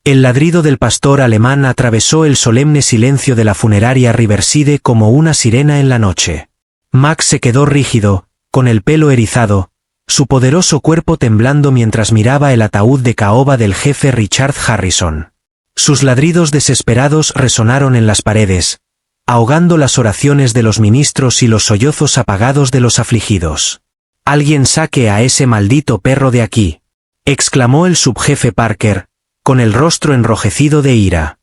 El ladrido del pastor alemán atravesó el solemne silencio de la funeraria Riverside como una sirena en la noche. Max se quedó rígido, con el pelo erizado, su poderoso cuerpo temblando mientras miraba el ataúd de caoba del jefe Richard Harrison. Sus ladridos desesperados resonaron en las paredes, ahogando las oraciones de los ministros y los sollozos apagados de los afligidos. «Alguien saque a ese maldito perro de aquí», exclamó el subjefe Parker, con el rostro enrojecido de ira.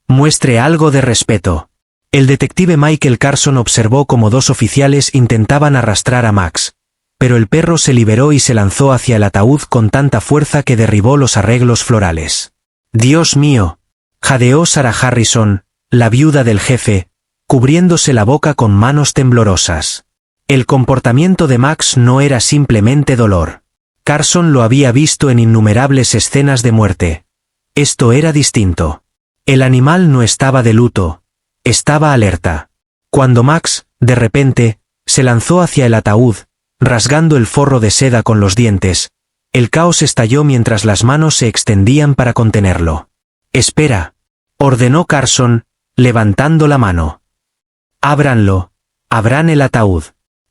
«Muestre algo de respeto». El detective Michael Carson observó cómo dos oficiales intentaban arrastrar a Max, pero el perro se liberó y se lanzó hacia el ataúd con tanta fuerza que derribó los arreglos florales. «Dios mío», jadeó Sarah Harrison, la viuda del jefe, cubriéndose la boca con manos temblorosas. El comportamiento de Max no era simplemente dolor. Carson lo había visto en innumerables escenas de muerte. Esto era distinto. El animal no estaba de luto, estaba alerta. Cuando Max, de repente, se lanzó hacia el ataúd, rasgando el forro de seda con los dientes, el caos estalló mientras las manos se extendían para contenerlo. «Espera», ordenó Carson, levantando la mano. «Ábranlo, abran el ataúd».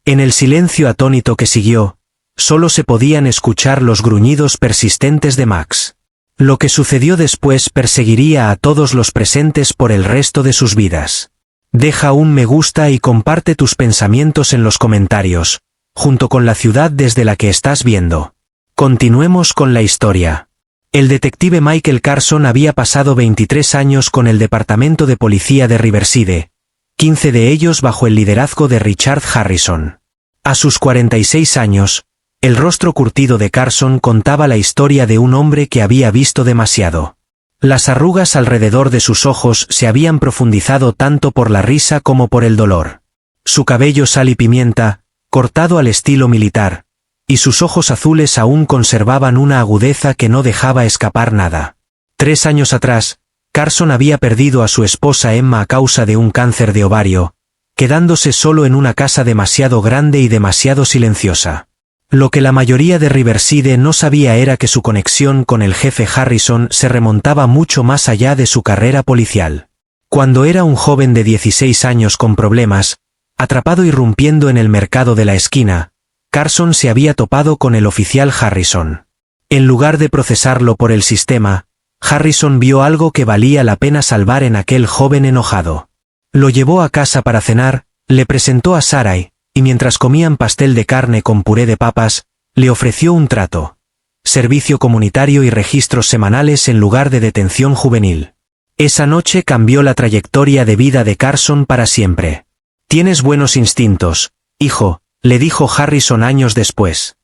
En el silencio atónito que siguió, solo se podían escuchar los gruñidos persistentes de Max. Lo que sucedió después perseguiría a todos los presentes por el resto de sus vidas. Deja un me gusta y comparte tus pensamientos en los comentarios, junto con la ciudad desde la que estás viendo. Continuemos con la historia. El detective Michael Carson había pasado 23 años con el Departamento de Policía de Riverside, 15 de ellos bajo el liderazgo de Richard Harrison. A sus 46 años, el rostro curtido de Carson contaba la historia de un hombre que había visto demasiado. Las arrugas alrededor de sus ojos se habían profundizado tanto por la risa como por el dolor. Su cabello sal y pimienta, cortado al estilo militar, y sus ojos azules aún conservaban una agudeza que no dejaba escapar nada. 3 años atrás, Carson había perdido a su esposa Emma a causa de un cáncer de ovario, quedándose solo en una casa demasiado grande y demasiado silenciosa. Lo que la mayoría de Riverside no sabía era que su conexión con el jefe Harrison se remontaba mucho más allá de su carrera policial. Cuando era un joven de 16 años con problemas, atrapado irrumpiendo en el mercado de la esquina, Carson se había topado con el oficial Harrison. En lugar de procesarlo por el sistema, Harrison vio algo que valía la pena salvar en aquel joven enojado. Lo llevó a casa para cenar, le presentó a Sarah y mientras comían pastel de carne con puré de papas, le ofreció un trato: servicio comunitario y registros semanales en lugar de detención juvenil. Esa noche cambió la trayectoria de vida de Carson para siempre. «Tienes buenos instintos, hijo», le dijo Harrison años después.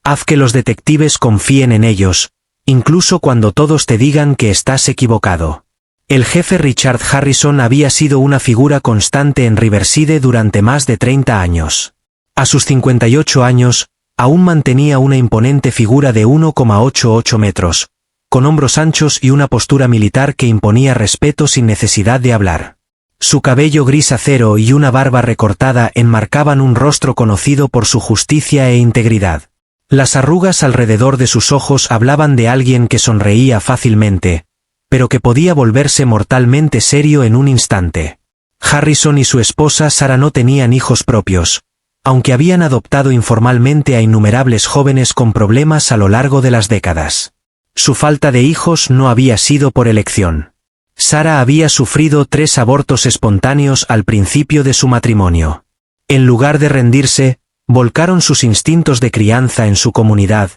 «Haz que los detectives confíen en ellos, incluso cuando todos te digan que estás equivocado». El jefe Richard Harrison había sido una figura constante en Riverside durante más de 30 años. A sus 58 años, aún mantenía una imponente figura de 1,88 metros, con hombros anchos y una postura militar que imponía respeto sin necesidad de hablar. Su cabello gris acero y una barba recortada enmarcaban un rostro conocido por su justicia e integridad. Las arrugas alrededor de sus ojos hablaban de alguien que sonreía fácilmente, pero que podía volverse mortalmente serio en un instante. Harrison y su esposa Sarah no tenían hijos propios, aunque habían adoptado informalmente a innumerables jóvenes con problemas a lo largo de las décadas. Su falta de hijos no había sido por elección. Sarah había sufrido 3 abortos espontáneos al principio de su matrimonio. En lugar de rendirse, volcaron sus instintos de crianza en su comunidad,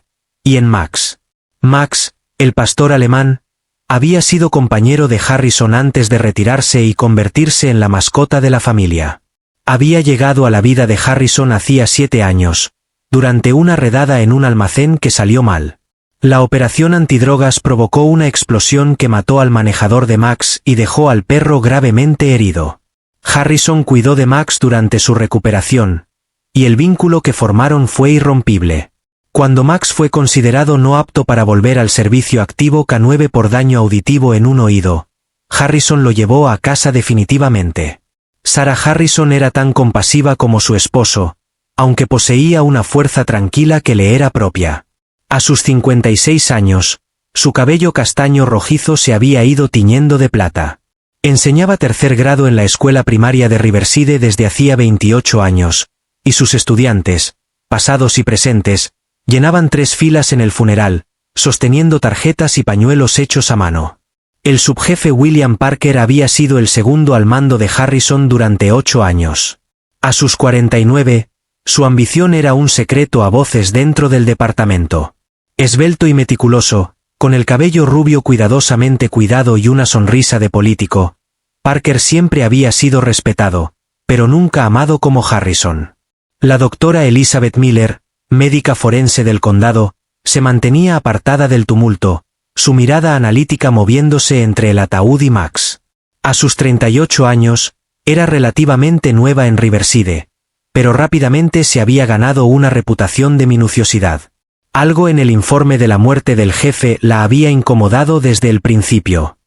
y en Max. Max, el pastor alemán, había sido compañero de Harrison antes de retirarse y convertirse en la mascota de la familia. Había llegado a la vida de Harrison hacía 7 años, durante una redada en un almacén que salió mal. La operación antidrogas provocó una explosión que mató al manejador de Max y dejó al perro gravemente herido. Harrison cuidó de Max durante su recuperación, y el vínculo que formaron fue irrompible. Cuando Max fue considerado no apto para volver al servicio activo K9 por daño auditivo en un oído, Harrison lo llevó a casa definitivamente. Sarah Harrison era tan compasiva como su esposo, aunque poseía una fuerza tranquila que le era propia. A sus 56 años, Su cabello castaño rojizo se había ido tiñendo de plata. Enseñaba tercer grado en la escuela primaria de Riverside desde hacía 28 años, y sus estudiantes, pasados y presentes, llenaban 3 filas en el funeral, sosteniendo tarjetas y pañuelos hechos a mano. El subjefe William Parker había sido el segundo al mando de Harrison durante 8 años. A sus 49, su ambición era un secreto a voces dentro del departamento. Esbelto y meticuloso, con el cabello rubio cuidadosamente cuidado y una sonrisa de político, Parker siempre había sido respetado, pero nunca amado como Harrison. La doctora Elizabeth Miller, médica forense del condado, se mantenía apartada del tumulto, su mirada analítica moviéndose entre el ataúd y Max. A sus 38 años, era relativamente nueva en Riverside, pero rápidamente se había ganado una reputación de minuciosidad. Algo en el informe de la muerte del jefe la había incomodado desde el principio.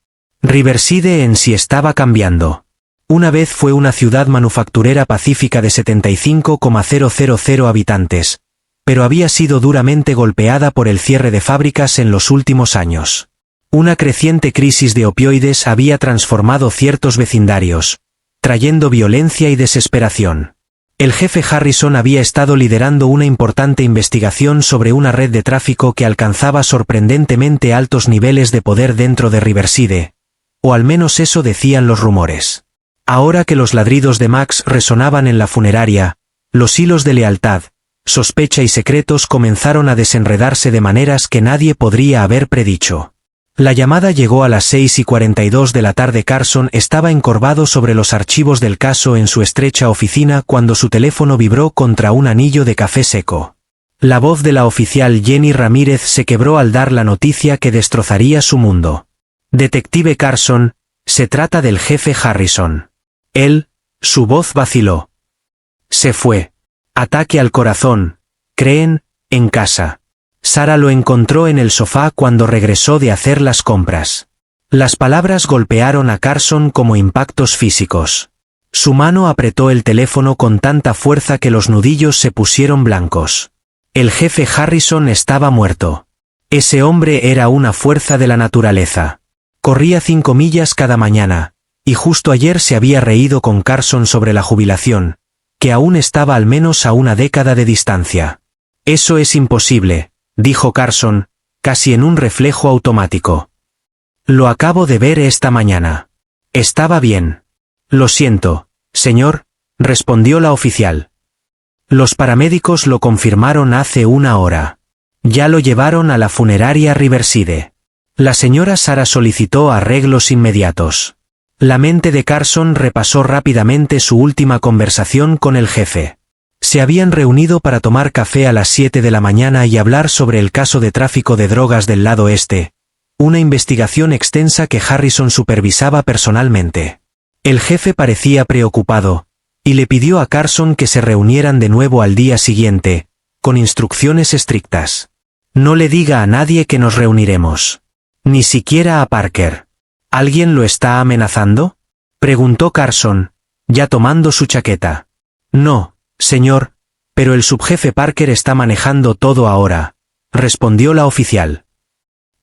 Riverside en sí estaba cambiando. Una vez fue una ciudad manufacturera pacífica de 75,000 habitantes, pero había sido duramente golpeada por el cierre de fábricas en los últimos años. Una creciente crisis de opioides había transformado ciertos vecindarios, trayendo violencia y desesperación. El jefe Harrison había estado liderando una importante investigación sobre una red de tráfico que alcanzaba sorprendentemente altos niveles de poder dentro de Riverside, o al menos eso decían los rumores. Ahora que los ladridos de Max resonaban en la funeraria, los hilos de lealtad, sospecha y secretos comenzaron a desenredarse de maneras que nadie podría haber predicho. La llamada llegó a las 6:42 de la tarde. Carson estaba encorvado sobre los archivos del caso en su estrecha oficina cuando su teléfono vibró contra un anillo de café seco. La voz de la oficial Jenny Ramírez se quebró al dar la noticia que destrozaría su mundo. Detective Carson, se trata del jefe Harrison. Su voz vaciló. Se fue. Ataque al corazón, creen, en casa. Sara lo encontró en el sofá cuando regresó de hacer las compras. Las palabras golpearon a Carson como impactos físicos. Su mano apretó el teléfono con tanta fuerza que los nudillos se pusieron blancos. El jefe Harrison estaba muerto. Ese hombre era una fuerza de la naturaleza. Corría 5 millas cada mañana, y justo ayer se había reído con Carson sobre la jubilación, que aún estaba al menos a una década de distancia. Eso es imposible, dijo Carson, casi en un reflejo automático. Lo acabo de ver esta mañana. Estaba bien. Lo siento, señor, respondió la oficial. Los paramédicos lo confirmaron hace 1 hora. Ya lo llevaron a la funeraria Riverside. La señora Sara solicitó arreglos inmediatos. La mente de Carson repasó rápidamente su última conversación con el jefe. Se habían reunido para tomar café a las 7 de la mañana y hablar sobre el caso de tráfico de drogas del lado este, una investigación extensa que Harrison supervisaba personalmente. El jefe parecía preocupado, y le pidió a Carson que se reunieran de nuevo al día siguiente, con instrucciones estrictas. No le diga a nadie que nos reuniremos. Ni siquiera a Parker. ¿Alguien lo está amenazando?, preguntó Carson, ya tomando su chaqueta. No, señor, pero el subjefe Parker está manejando todo ahora, respondió la oficial.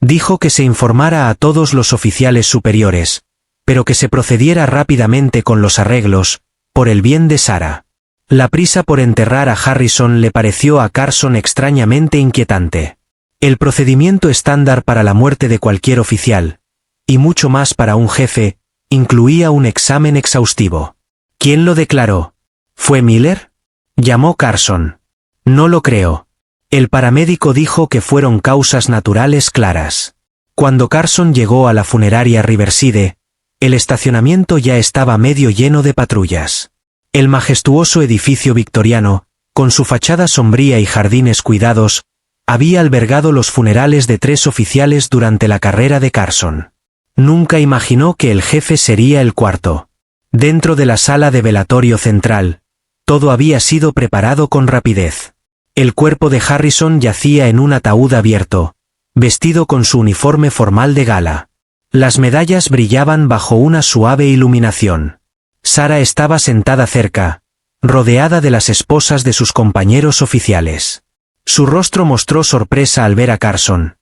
Dijo que se informara a todos los oficiales superiores, pero que se procediera rápidamente con los arreglos, por el bien de Sara. La prisa por enterrar a Harrison le pareció a Carson extrañamente inquietante. El procedimiento estándar para la muerte de cualquier oficial, y mucho más para un jefe, incluía un examen exhaustivo. ¿Quién lo declaró? ¿Fue Miller?, llamó Carson. No lo creo. El paramédico dijo que fueron causas naturales claras. Cuando Carson llegó a la funeraria Riverside, el estacionamiento ya estaba medio lleno de patrullas. El majestuoso edificio victoriano, con su fachada sombría y jardines cuidados, había albergado los funerales de 3 oficiales durante la carrera de Carson. Nunca imaginó que el jefe sería el 4. Dentro de la sala de velatorio central, todo había sido preparado con rapidez. El cuerpo de Harrison yacía en un ataúd abierto, vestido con su uniforme formal de gala. Las medallas brillaban bajo una suave iluminación. Sara estaba sentada cerca, rodeada de las esposas de sus compañeros oficiales. Su rostro mostró sorpresa al ver a Carson,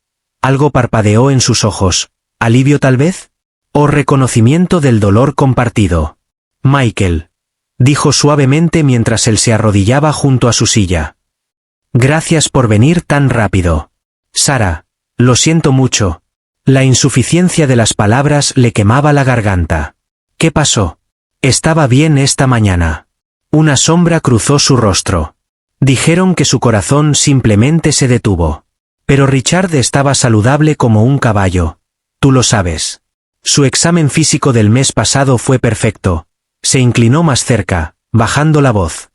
Algo parpadeó en sus ojos. ¿Alivio tal vez? ¿O reconocimiento del dolor compartido? Michael, dijo suavemente mientras él se arrodillaba junto a su silla. Gracias por venir tan rápido. Sarah, lo siento mucho. La insuficiencia de las palabras le quemaba la garganta. ¿Qué pasó? Estaba bien esta mañana. Una sombra cruzó su rostro. Dijeron que su corazón simplemente se detuvo. Pero Richard estaba saludable como un caballo. Tú lo sabes. Su examen físico del mes pasado fue perfecto. Se inclinó más cerca, bajando la voz.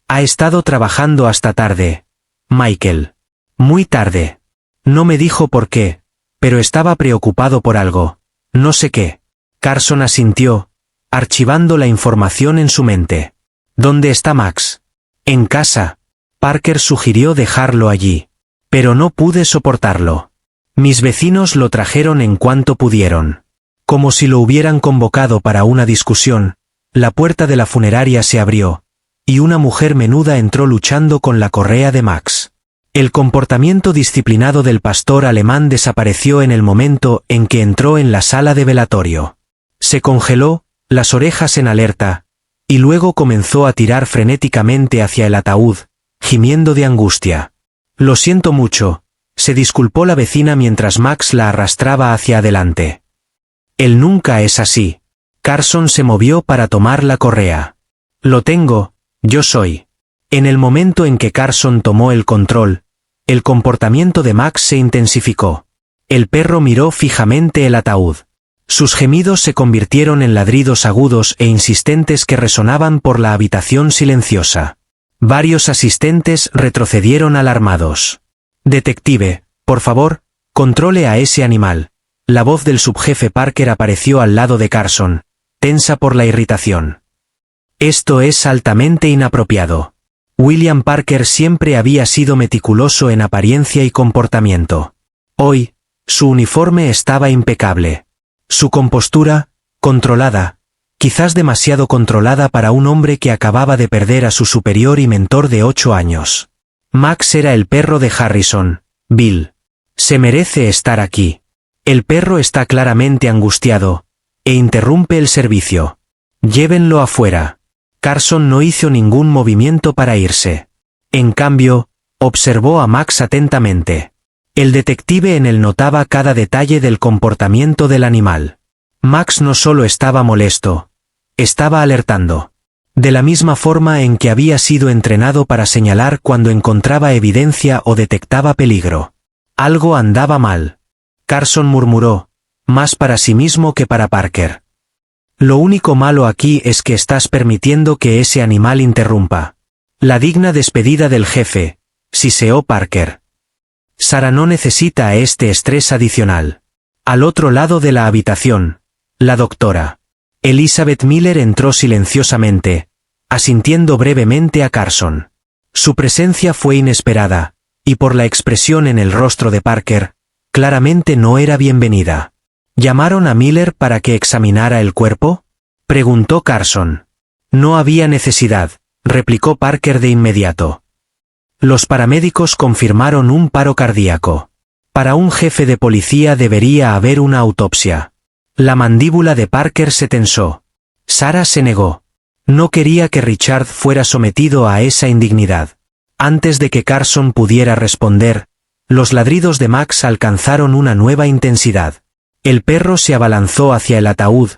Ha estado trabajando hasta tarde. Michael. Muy tarde. No me dijo por qué, pero estaba preocupado por algo. No sé qué. Carson asintió, archivando la información en su mente. ¿Dónde está Max? En casa. Parker sugirió dejarlo allí. Pero no pude soportarlo. Mis vecinos lo trajeron en cuanto pudieron. Como si lo hubieran convocado para una discusión, la puerta de la funeraria se abrió, y una mujer menuda entró luchando con la correa de Max. El comportamiento disciplinado del pastor alemán desapareció en el momento en que entró en la sala de velatorio. Se congeló, las orejas en alerta, y luego comenzó a tirar frenéticamente hacia el ataúd, gimiendo de angustia. Lo siento mucho, se disculpó la vecina mientras Max la arrastraba hacia adelante. Él nunca es así. Carson se movió para tomar la correa. Lo tengo, yo soy. En el momento en que Carson tomó el control, el comportamiento de Max se intensificó. El perro miró fijamente el ataúd. Sus gemidos se convirtieron en ladridos agudos e insistentes que resonaban por la habitación silenciosa. Varios asistentes retrocedieron alarmados. Detective, por favor, controle a ese animal. La voz del subjefe Parker apareció al lado de Carson, tensa por la irritación. Esto es altamente inapropiado. William Parker siempre había sido meticuloso en apariencia y comportamiento. Hoy, su uniforme estaba impecable. Su compostura, controlada, quizás demasiado controlada para un hombre que acababa de perder a su superior y mentor de 8 años. Max era el perro de Harrison, Bill. Se merece estar aquí. El perro está claramente angustiado, e interrumpe el servicio. Llévenlo afuera. Carson no hizo ningún movimiento para irse. En cambio, observó a Max atentamente. El detective en él notaba cada detalle del comportamiento del animal. Max no solo estaba molesto, estaba alertando. De la misma forma en que había sido entrenado para señalar cuando encontraba evidencia o detectaba peligro. Algo andaba mal. Carson murmuró, más para sí mismo que para Parker. Lo único malo aquí es que estás permitiendo que ese animal interrumpa. La digna despedida del jefe, siseó Parker. Sarah no necesita este estrés adicional. Al otro lado de la habitación, la doctora Elizabeth Miller entró silenciosamente, asintiendo brevemente a Carson. Su presencia fue inesperada, y por la expresión en el rostro de Parker, claramente no era bienvenida. ¿Llamaron a Miller para que examinara el cuerpo?, preguntó Carson. No había necesidad, replicó Parker de inmediato. Los paramédicos confirmaron un paro cardíaco. Para un jefe de policía debería haber una autopsia. La mandíbula de Parker se tensó. Sarah se negó. No quería que Richard fuera sometido a esa indignidad. Antes de que Carson pudiera responder, los ladridos de Max alcanzaron una nueva intensidad. El perro se abalanzó hacia el ataúd,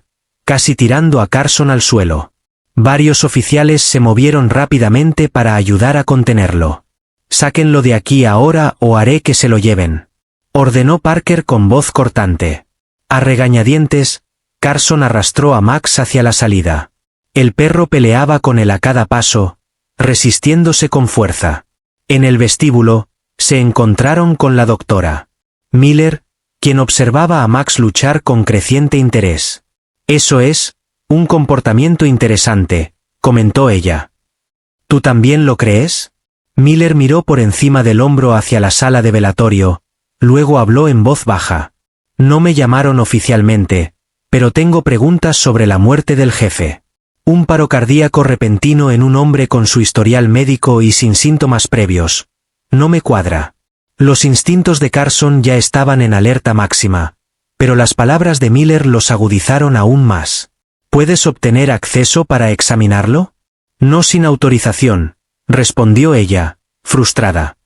casi tirando a Carson al suelo. Varios oficiales se movieron rápidamente para ayudar a contenerlo. «Sáquenlo de aquí ahora o haré que se lo lleven», ordenó Parker con voz cortante. A regañadientes, Carson arrastró a Max hacia la salida. El perro peleaba con él a cada paso, resistiéndose con fuerza. En el vestíbulo, se encontraron con la doctora Miller, quien observaba a Max luchar con creciente interés. «Eso es, un comportamiento interesante», comentó ella. «¿Tú también lo crees?». Miller miró por encima del hombro hacia la sala de velatorio, luego habló en voz baja. «No me llamaron oficialmente, pero tengo preguntas sobre la muerte del jefe. Un paro cardíaco repentino en un hombre con su historial médico y sin síntomas previos. No me cuadra». Los instintos de Carson ya estaban en alerta máxima, pero las palabras de Miller los agudizaron aún más. ¿Puedes obtener acceso para examinarlo? No sin autorización, respondió ella, frustrada.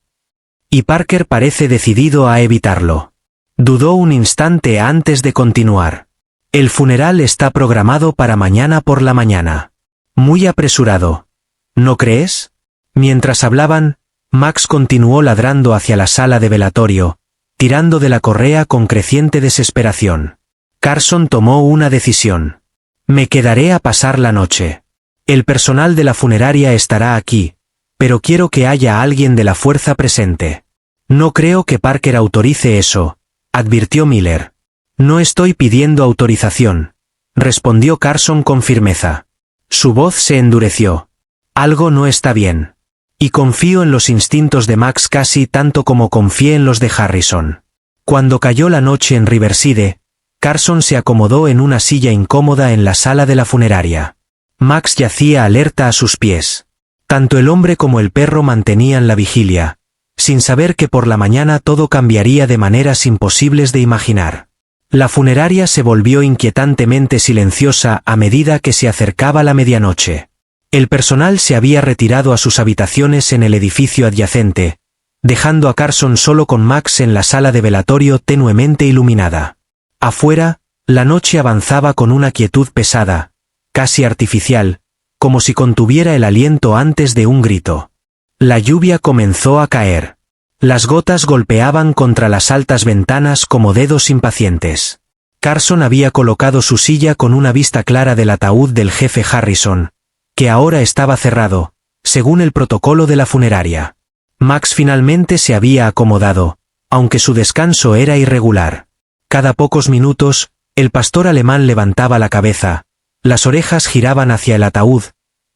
Y Parker parece decidido a evitarlo. Dudó un instante antes de continuar. El funeral está programado para mañana por la mañana. Muy apresurado. ¿No crees? Mientras hablaban, Max continuó ladrando hacia la sala de velatorio, tirando de la correa con creciente desesperación. Carson tomó una decisión. Me quedaré a pasar la noche. El personal de la funeraria estará aquí, pero quiero que haya alguien de la fuerza presente. No creo que Parker autorice eso, advirtió Miller. No estoy pidiendo autorización, respondió Carson con firmeza. Su voz se endureció. Algo no está bien. Y confío en los instintos de Max casi tanto como confié en los de Harrison. Cuando cayó la noche en Riverside, Carson se acomodó en una silla incómoda en la sala de la funeraria. Max yacía alerta a sus pies. Tanto el hombre como el perro mantenían la vigilia, sin saber que por la mañana todo cambiaría de maneras imposibles de imaginar. La funeraria se volvió inquietantemente silenciosa a medida que se acercaba la medianoche. El personal se había retirado a sus habitaciones en el edificio adyacente, dejando a Carson solo con Max en la sala de velatorio tenuemente iluminada. Afuera, la noche avanzaba con una quietud pesada, casi artificial, como si contuviera el aliento antes de un grito. La lluvia comenzó a caer. Las gotas golpeaban contra las altas ventanas como dedos impacientes. Carson había colocado su silla con una vista clara del ataúd del jefe Harrison, que ahora estaba cerrado, según el protocolo de la funeraria. Max finalmente se había acomodado, aunque su descanso era irregular. Cada pocos minutos, el pastor alemán levantaba la cabeza, las orejas giraban hacia el ataúd,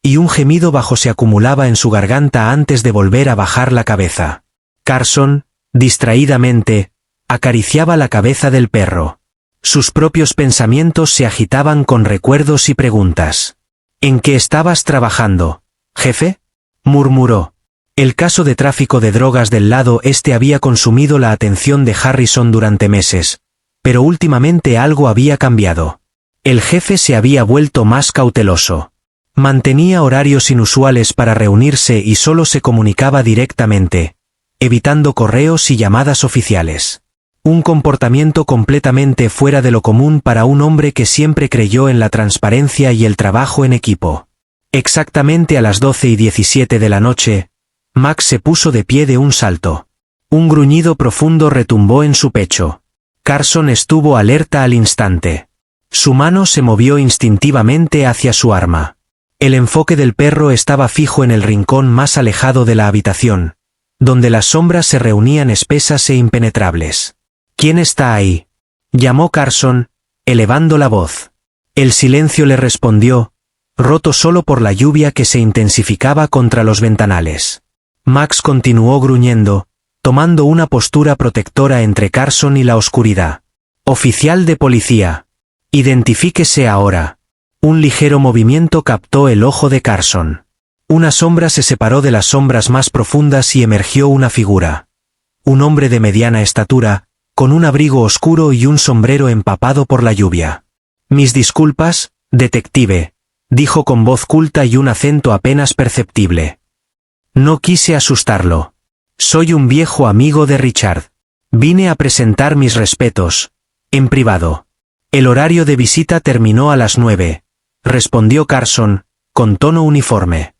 y un gemido bajo se acumulaba en su garganta antes de volver a bajar la cabeza. Carson, distraídamente, acariciaba la cabeza del perro. Sus propios pensamientos se agitaban con recuerdos y preguntas. ¿En qué estabas trabajando, jefe?, murmuró. El caso de tráfico de drogas del lado este había consumido la atención de Harrison durante meses, pero últimamente algo había cambiado. El jefe se había vuelto más cauteloso. Mantenía horarios inusuales para reunirse y solo se comunicaba directamente, evitando correos y llamadas oficiales. Un comportamiento completamente fuera de lo común para un hombre que siempre creyó en la transparencia y el trabajo en equipo. Exactamente a las 12:17 de la noche, Max se puso de pie de un salto. Un gruñido profundo retumbó en su pecho. Carson estuvo alerta al instante. Su mano se movió instintivamente hacia su arma. El enfoque del perro estaba fijo en el rincón más alejado de la habitación, donde las sombras se reunían espesas e impenetrables. ¿Quién está ahí?, llamó Carson, elevando la voz. El silencio le respondió, roto solo por la lluvia que se intensificaba contra los ventanales. Max continuó gruñendo, tomando una postura protectora entre Carson y la oscuridad. Oficial de policía. Identifíquese ahora. Un ligero movimiento captó el ojo de Carson. Una sombra se separó de las sombras más profundas y emergió una figura. Un hombre de mediana estatura, con un abrigo oscuro y un sombrero empapado por la lluvia. Mis disculpas, detective, dijo con voz culta y un acento apenas perceptible. No quise asustarlo. Soy un viejo amigo de Richard. Vine a presentar mis respetos, en privado. El horario de visita terminó a las 9, respondió Carson, con tono uniforme.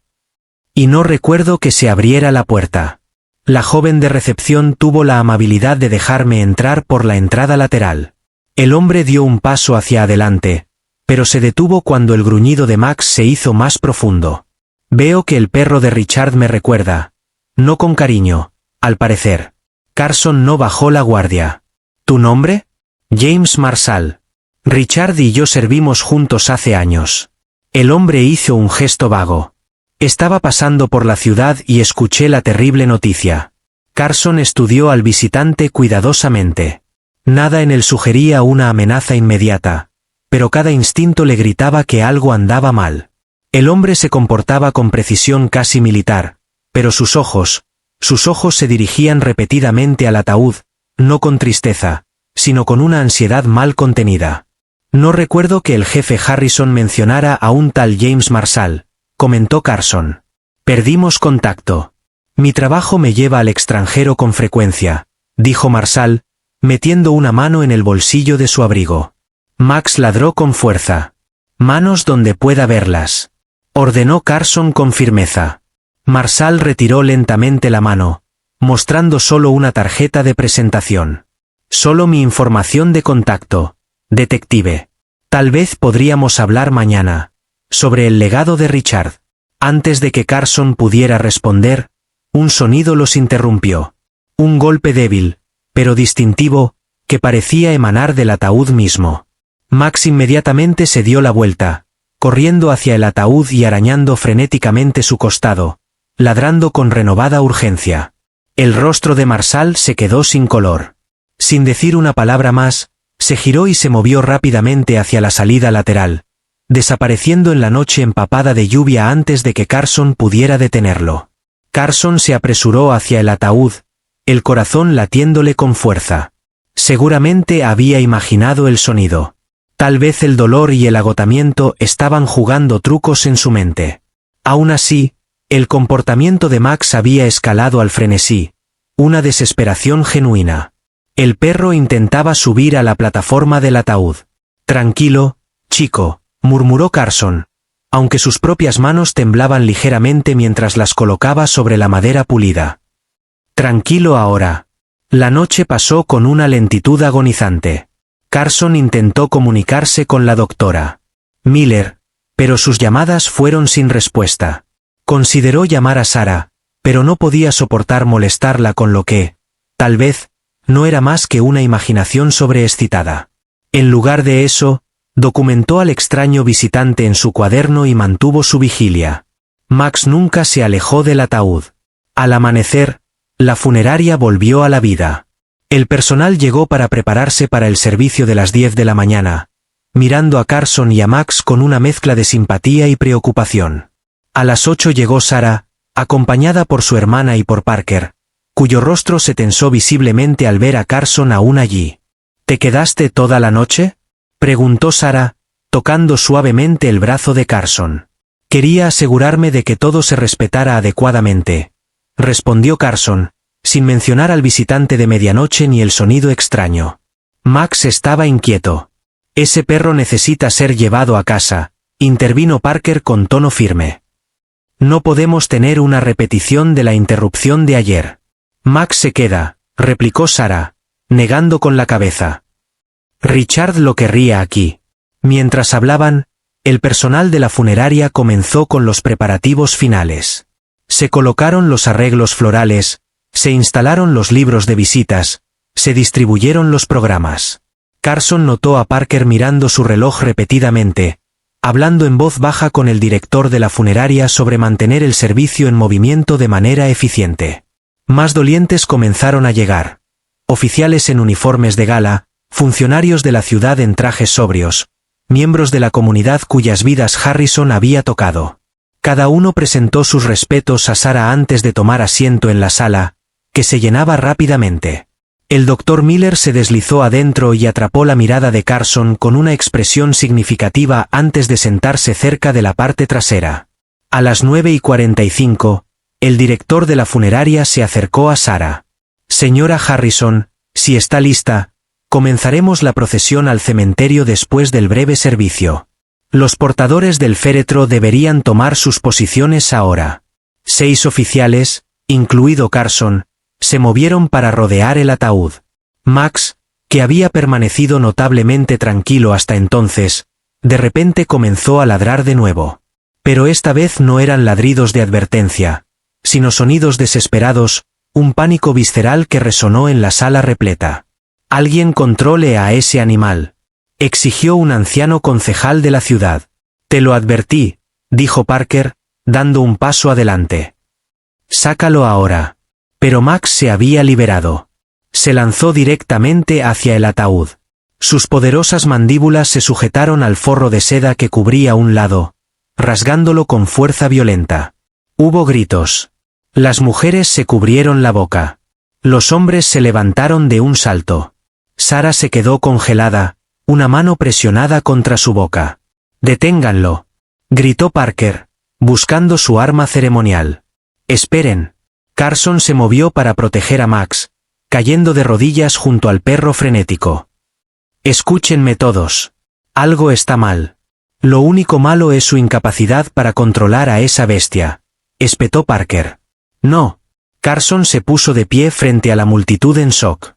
Y no recuerdo que se abriera la puerta. La joven de recepción tuvo la amabilidad de dejarme entrar por la entrada lateral. El hombre dio un paso hacia adelante, pero se detuvo cuando el gruñido de Max se hizo más profundo. Veo que el perro de Richard me recuerda. No con cariño, al parecer. Carson no bajó la guardia. ¿Tu nombre? James Marshall. Richard y yo servimos juntos hace años. El hombre hizo un gesto vago. Estaba pasando por la ciudad y escuché la terrible noticia. Carson estudió al visitante cuidadosamente. Nada en él sugería una amenaza inmediata, pero cada instinto le gritaba que algo andaba mal. El hombre se comportaba con precisión casi militar, pero sus ojos, Sus ojos se dirigían repetidamente al ataúd, no con tristeza, sino con una ansiedad mal contenida. No recuerdo que el jefe Harrison mencionara a un tal James Marshall, comentó Carson. Perdimos contacto. Mi trabajo me lleva al extranjero con frecuencia, dijo Marshall, metiendo una mano en el bolsillo de su abrigo. Max ladró con fuerza. Manos donde pueda verlas, ordenó Carson con firmeza. Marshall retiró lentamente la mano, mostrando solo una tarjeta de presentación. Solo mi información de contacto, detective. Tal vez podríamos hablar mañana, sobre el legado de Richard. Antes de que Carson pudiera responder, un sonido los interrumpió. Un golpe débil, pero distintivo, que parecía emanar del ataúd mismo. Max inmediatamente se dio la vuelta, corriendo hacia el ataúd y arañando frenéticamente su costado, ladrando con renovada urgencia. El rostro de Marshall se quedó sin color. Sin decir una palabra más, se giró y se movió rápidamente hacia la salida lateral, desapareciendo en la noche empapada de lluvia antes de que Carson pudiera detenerlo. Carson se apresuró hacia el ataúd, el corazón latiéndole con fuerza. Seguramente había imaginado el sonido. Tal vez el dolor y el agotamiento estaban jugando trucos en su mente. Aún así, el comportamiento de Max había escalado al frenesí, una desesperación genuina. El perro intentaba subir a la plataforma del ataúd. Tranquilo, chico, murmuró Carson, aunque sus propias manos temblaban ligeramente mientras las colocaba sobre la madera pulida. Tranquilo ahora. La noche pasó con una lentitud agonizante. Carson intentó comunicarse con la doctora Miller, pero sus llamadas fueron sin respuesta. Consideró llamar a Sarah, pero no podía soportar molestarla con lo que, tal vez, no era más que una imaginación sobreexcitada. En lugar de eso, documentó al extraño visitante en su cuaderno y mantuvo su vigilia. Max nunca se alejó del ataúd. Al amanecer, la funeraria volvió a la vida. El personal llegó para prepararse para el servicio de las 10 de la mañana, mirando a Carson y a Max con una mezcla de simpatía y preocupación. A las 8 llegó Sarah, acompañada por su hermana y por Parker, cuyo rostro se tensó visiblemente al ver a Carson aún allí. ¿Te quedaste toda la noche?, preguntó Sarah, tocando suavemente el brazo de Carson. Quería asegurarme de que todo se respetara adecuadamente, respondió Carson, sin mencionar al visitante de medianoche ni el sonido extraño. Max estaba inquieto. Ese perro necesita ser llevado a casa, intervino Parker con tono firme. No podemos tener una repetición de la interrupción de ayer. Max se queda, replicó Sarah, negando con la cabeza. Richard lo querría aquí. Mientras hablaban, el personal de la funeraria comenzó con los preparativos finales. Se colocaron los arreglos florales, se instalaron los libros de visitas, se distribuyeron los programas. Carson notó a Parker mirando su reloj repetidamente, hablando en voz baja con el director de la funeraria sobre mantener el servicio en movimiento de manera eficiente. Más dolientes comenzaron a llegar. Oficiales en uniformes de gala, funcionarios de la ciudad en trajes sobrios, miembros de la comunidad cuyas vidas Harrison había tocado. Cada uno presentó sus respetos a Sarah antes de tomar asiento en la sala, que se llenaba rápidamente. El Dr. Miller se deslizó adentro y atrapó la mirada de Carson con una expresión significativa antes de sentarse cerca de la parte trasera. A las 9:45, el director de la funeraria se acercó a Sarah. Señora Harrison, si está lista, comenzaremos la procesión al cementerio después del breve servicio. Los portadores del féretro deberían tomar sus posiciones ahora. 6 oficiales, incluido Carson, se movieron para rodear el ataúd. Max, que había permanecido notablemente tranquilo hasta entonces, de repente comenzó a ladrar de nuevo. Pero esta vez no eran ladridos de advertencia, sino sonidos desesperados, un pánico visceral que resonó en la sala repleta. «Alguien controle a ese animal», exigió un anciano concejal de la ciudad. «Te lo advertí», dijo Parker, dando un paso adelante. «Sácalo ahora». Pero Max se había liberado. Se lanzó directamente hacia el ataúd. Sus poderosas mandíbulas se sujetaron al forro de seda que cubría un lado, rasgándolo con fuerza violenta. Hubo gritos. Las mujeres se cubrieron la boca. Los hombres se levantaron de un salto. Sarah se quedó congelada, una mano presionada contra su boca. «Deténganlo», gritó Parker, buscando su arma ceremonial. «Esperen». Carson se movió para proteger a Max, cayendo de rodillas junto al perro frenético. «Escúchenme todos. Algo está mal. Lo único malo es su incapacidad para controlar a esa bestia», espetó Parker. «No». Carson se puso de pie frente a la multitud en shock.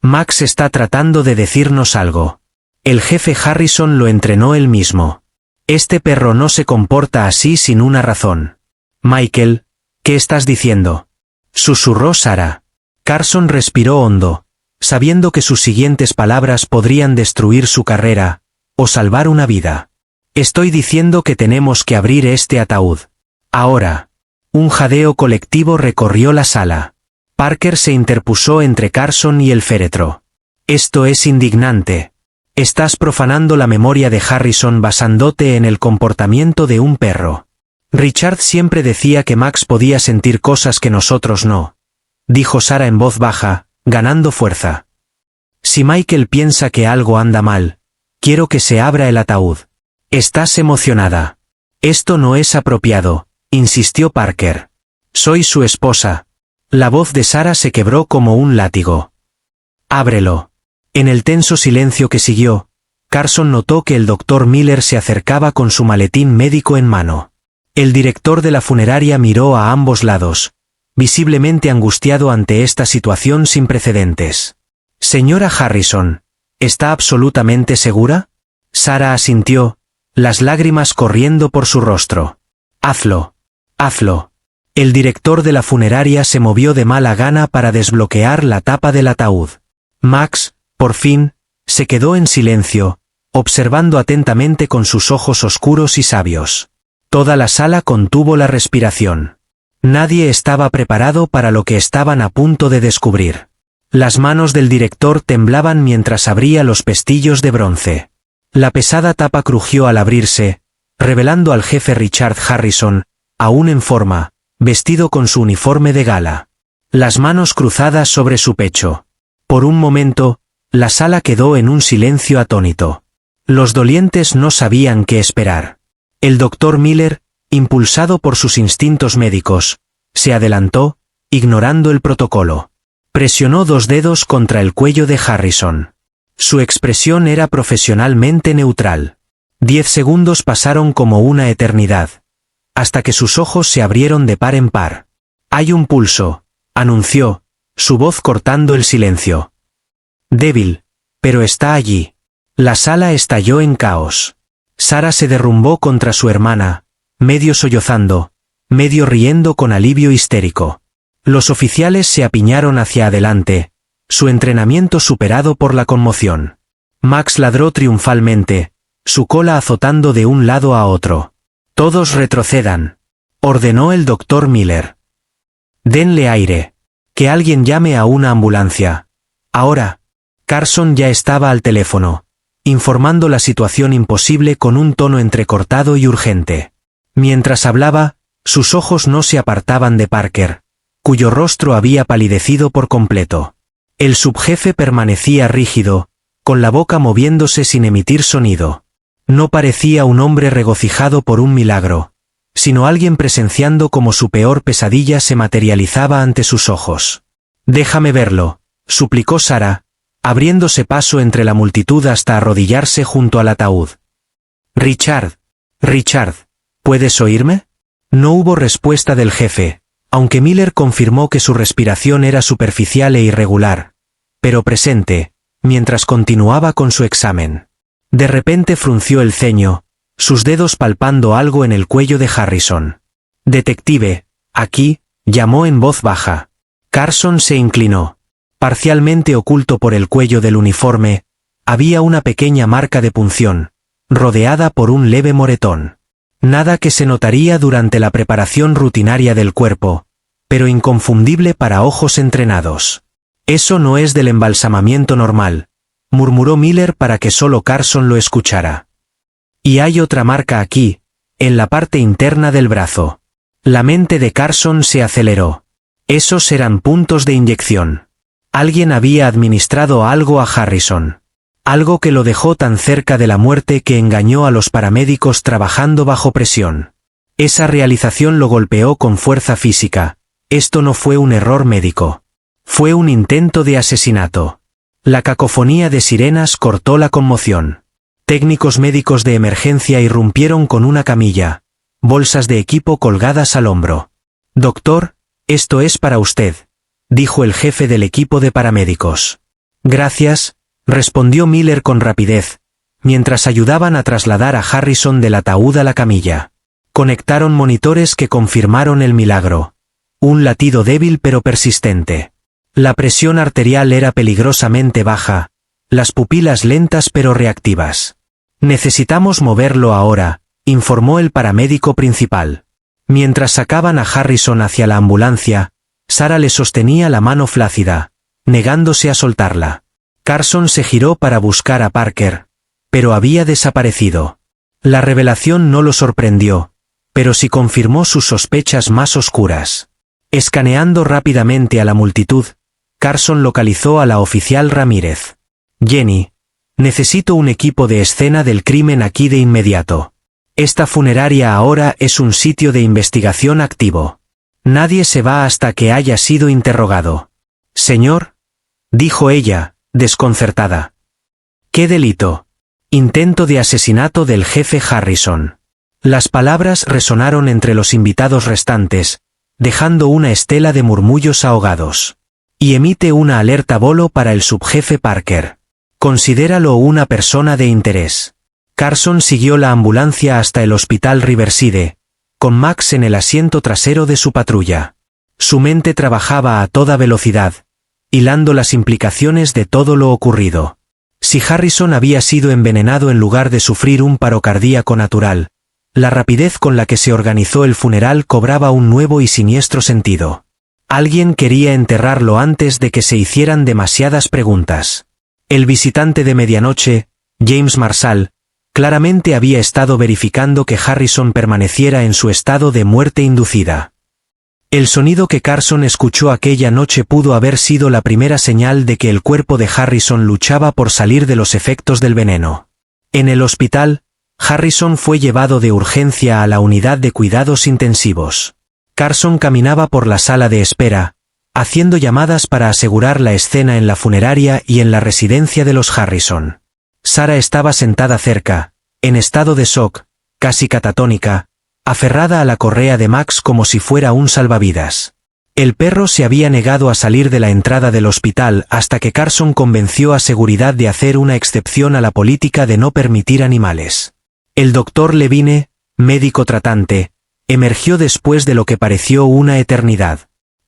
«Max está tratando de decirnos algo. El jefe Harrison lo entrenó él mismo. Este perro no se comporta así sin una razón». «Michael, ¿qué estás diciendo?», susurró Sarah. Carson respiró hondo, sabiendo que sus siguientes palabras podrían destruir su carrera, o salvar una vida. «Estoy diciendo que tenemos que abrir este ataúd. Ahora». Un jadeo colectivo recorrió la sala. Parker se interpuso entre Carson y el féretro. «Esto es indignante. Estás profanando la memoria de Harrison basándote en el comportamiento de un perro. Richard siempre decía que Max podía sentir cosas que nosotros no», dijo Sarah en voz baja, ganando fuerza. «Si Michael piensa que algo anda mal, quiero que se abra el ataúd». «Estás emocionada. Esto no es apropiado», insistió Parker. «Soy su esposa». La voz de Sarah se quebró como un látigo. «Ábrelo». En el tenso silencio que siguió, Carson notó que el doctor Miller se acercaba con su maletín médico en mano. El director de la funeraria miró a ambos lados, visiblemente angustiado ante esta situación sin precedentes. «Señora Harrison, ¿está absolutamente segura?». Sarah asintió, las lágrimas corriendo por su rostro. «Hazlo. Hazlo». El director de la funeraria se movió de mala gana para desbloquear la tapa del ataúd. Max, por fin, se quedó en silencio, observando atentamente con sus ojos oscuros y sabios. Toda la sala contuvo la respiración. Nadie estaba preparado para lo que estaban a punto de descubrir. Las manos del director temblaban mientras abría los pestillos de bronce. La pesada tapa crujió al abrirse, revelando al jefe Richard Harrison, aún en forma, vestido con su uniforme de gala. Las manos cruzadas sobre su pecho. Por un momento, la sala quedó en un silencio atónito. Los dolientes no sabían qué esperar. El doctor Miller, impulsado por sus instintos médicos, se adelantó, ignorando el protocolo. Presionó 2 dedos contra el cuello de Harrison. Su expresión era profesionalmente neutral. 10 segundos pasaron como una eternidad, hasta que sus ojos se abrieron de par en par. «Hay un pulso», anunció, su voz cortando el silencio. «Débil, pero está allí». La sala estalló en caos. Sarah se derrumbó contra su hermana, medio sollozando, medio riendo con alivio histérico. Los oficiales se apiñaron hacia adelante, su entrenamiento superado por la conmoción. Max ladró triunfalmente, su cola azotando de un lado a otro. «Todos retrocedan», ordenó el doctor Miller. «Denle aire. Que alguien llame a una ambulancia. Ahora». Carson ya estaba al teléfono, informando la situación imposible con un tono entrecortado y urgente. Mientras hablaba, sus ojos no se apartaban de Parker, cuyo rostro había palidecido por completo. El subjefe permanecía rígido, con la boca moviéndose sin emitir sonido. No parecía un hombre regocijado por un milagro, sino alguien presenciando cómo su peor pesadilla se materializaba ante sus ojos. «Déjame verlo», suplicó Sarah, abriéndose paso entre la multitud hasta arrodillarse junto al ataúd. «Richard, ¿puedes oírme?». No hubo respuesta del jefe, aunque Miller confirmó que su respiración era superficial e irregular, pero presente, mientras continuaba con su examen. De repente frunció el ceño, sus dedos palpando algo en el cuello de Harrison. «Detective, aquí», llamó en voz baja. Carson se inclinó. Parcialmente oculto por el cuello del uniforme, había una pequeña marca de punción, rodeada por un leve moretón. Nada que se notaría durante la preparación rutinaria del cuerpo, pero inconfundible para ojos entrenados. «Eso no es del embalsamamiento normal», murmuró Miller para que solo Carson lo escuchara. «Y hay otra marca aquí, en la parte interna del brazo». La mente de Carson se aceleró. Esos eran puntos de inyección. Alguien había administrado algo a Harrison. Algo que lo dejó tan cerca de la muerte que engañó a los paramédicos trabajando bajo presión. Esa realización lo golpeó con fuerza física. Esto no fue un error médico. Fue un intento de asesinato. La cacofonía de sirenas cortó la conmoción. Técnicos médicos de emergencia irrumpieron con una camilla, bolsas de equipo colgadas al hombro. «Doctor, esto es para usted», dijo el jefe del equipo de paramédicos. «Gracias», respondió Miller con rapidez, mientras ayudaban a trasladar a Harrison del ataúd a la camilla. Conectaron monitores que confirmaron el milagro. Un latido débil pero persistente. La presión arterial era peligrosamente baja, las pupilas lentas pero reactivas. «Necesitamos moverlo ahora», informó el paramédico principal. Mientras sacaban a Harrison hacia la ambulancia, Sarah le sostenía la mano flácida, negándose a soltarla. Carson se giró para buscar a Parker, pero había desaparecido. La revelación no lo sorprendió, pero sí confirmó sus sospechas más oscuras. Escaneando rápidamente a la multitud, Carson localizó a la oficial Ramírez. «Jenny, necesito un equipo de escena del crimen aquí de inmediato. Esta funeraria ahora es un sitio de investigación activo. Nadie se va hasta que haya sido interrogado». «Señor», dijo ella, desconcertada. «¿Qué delito?» «Intento de asesinato del jefe Harrison». Las palabras resonaron entre los invitados restantes, dejando una estela de murmullos ahogados. «Y emite una alerta bolo para el subjefe Parker. Considéralo una persona de interés». Carson siguió la ambulancia hasta el hospital Riverside, con Max en el asiento trasero de su patrulla. Su mente trabajaba a toda velocidad, hilando las implicaciones de todo lo ocurrido. Si Harrison había sido envenenado en lugar de sufrir un paro cardíaco natural, la rapidez con la que se organizó el funeral cobraba un nuevo y siniestro sentido. Alguien quería enterrarlo antes de que se hicieran demasiadas preguntas. El visitante de medianoche, James Marshall, claramente había estado verificando que Harrison permaneciera en su estado de muerte inducida. El sonido que Carson escuchó aquella noche pudo haber sido la primera señal de que el cuerpo de Harrison luchaba por salir de los efectos del veneno. En el hospital, Harrison fue llevado de urgencia a la unidad de cuidados intensivos. Carson caminaba por la sala de espera, haciendo llamadas para asegurar la escena en la funeraria y en la residencia de los Harrison. Sarah estaba sentada cerca, en estado de shock, casi catatónica, aferrada a la correa de Max como si fuera un salvavidas. El perro se había negado a salir de la entrada del hospital hasta que Carson convenció a seguridad de hacer una excepción a la política de no permitir animales. El doctor Levine, médico tratante, emergió después de lo que pareció una eternidad.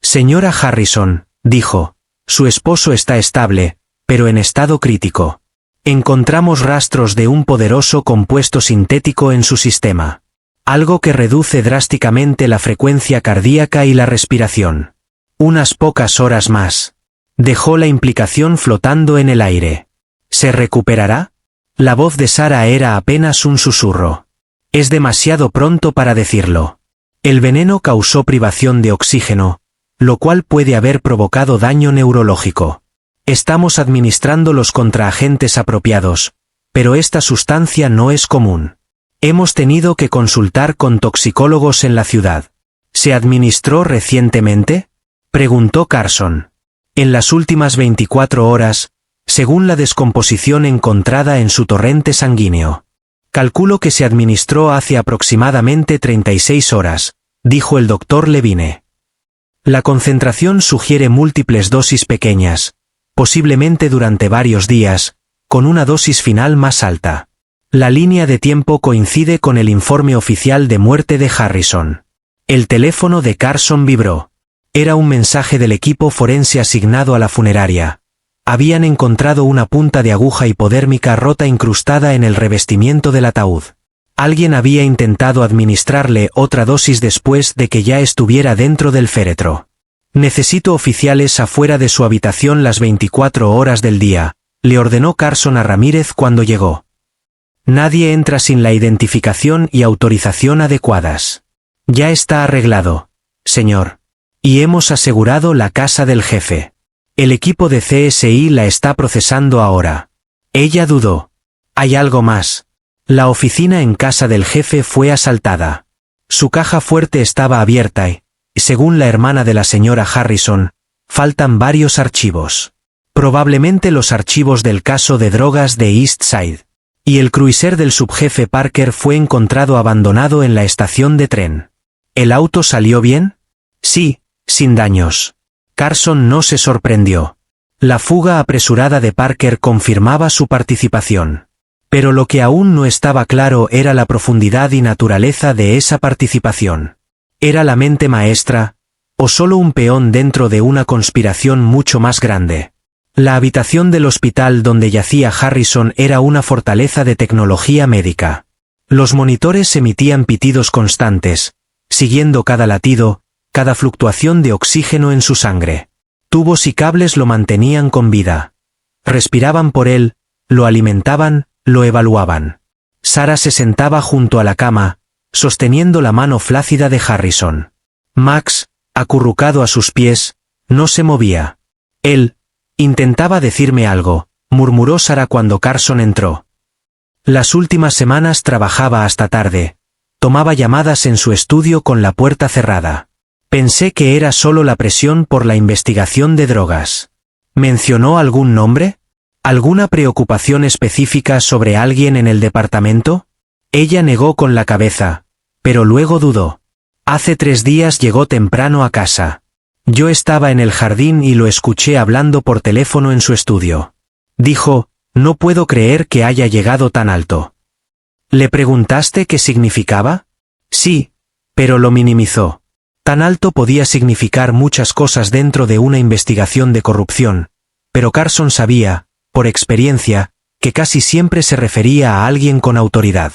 «Señora Harrison», dijo, «su esposo está estable, pero en estado crítico. Encontramos rastros de un poderoso compuesto sintético en su sistema. Algo que reduce drásticamente la frecuencia cardíaca y la respiración. Unas pocas horas más». Dejó la implicación flotando en el aire. «¿Se recuperará?» La voz de Sarah era apenas un susurro. «Es demasiado pronto para decirlo. El veneno causó privación de oxígeno, lo cual puede haber provocado daño neurológico. Estamos administrando los contraagentes apropiados, pero esta sustancia no es común. Hemos tenido que consultar con toxicólogos en la ciudad». «¿Se administró recientemente?», preguntó Carson. «En las últimas 24 horas, según la descomposición encontrada en su torrente sanguíneo. Calculo que se administró hace aproximadamente 36 horas», dijo el doctor Levine. «La concentración sugiere múltiples dosis pequeñas, posiblemente durante varios días, con una dosis final más alta. La línea de tiempo coincide con el informe oficial de muerte de Harrison». El teléfono de Carson vibró. Era un mensaje del equipo forense asignado a la funeraria. Habían encontrado una punta de aguja hipodérmica rota incrustada en el revestimiento del ataúd. Alguien había intentado administrarle otra dosis después de que ya estuviera dentro del féretro. «Necesito oficiales afuera de su habitación las 24 horas del día», le ordenó Carson a Ramírez cuando llegó. «Nadie entra sin la identificación y autorización adecuadas». Ya está arreglado, señor. Y hemos asegurado la casa del jefe. El equipo de CSI la está procesando ahora. Ella dudó. Hay algo más. La oficina en casa del jefe fue asaltada. Su caja fuerte estaba abierta y, según la hermana de la señora Harrison, faltan varios archivos. Probablemente los archivos del caso de drogas de East Side. Y el cruiser del subjefe Parker fue encontrado abandonado en la estación de tren. ¿El auto salió bien? Sí, sin daños. Carson no se sorprendió. La fuga apresurada de Parker confirmaba su participación. Pero lo que aún no estaba claro era la profundidad y naturaleza de esa participación. ¿Era la mente maestra, o solo un peón dentro de una conspiración mucho más grande? La habitación del hospital donde yacía Harrison era una fortaleza de tecnología médica. Los monitores emitían pitidos constantes, siguiendo cada latido, cada fluctuación de oxígeno en su sangre. Tubos y cables lo mantenían con vida. Respiraban por él, lo alimentaban, lo evaluaban. Sarah se sentaba junto a la cama, sosteniendo la mano flácida de Harrison. Max, acurrucado a sus pies, no se movía. Él intentaba decirme algo, murmuró Sarah cuando Carson entró. Las últimas semanas trabajaba hasta tarde. Tomaba llamadas en su estudio con la puerta cerrada. Pensé que era solo la presión por la investigación de drogas. ¿Mencionó algún nombre? ¿Alguna preocupación específica sobre alguien en el departamento? Ella negó con la cabeza, pero luego dudó. Hace 3 días llegó temprano a casa. Yo estaba en el jardín y lo escuché hablando por teléfono en su estudio. Dijo, no puedo creer que haya llegado tan alto. ¿Le preguntaste qué significaba? Sí, pero lo minimizó. Tan alto podía significar muchas cosas dentro de una investigación de corrupción, pero Carson sabía, por experiencia, que casi siempre se refería a alguien con autoridad.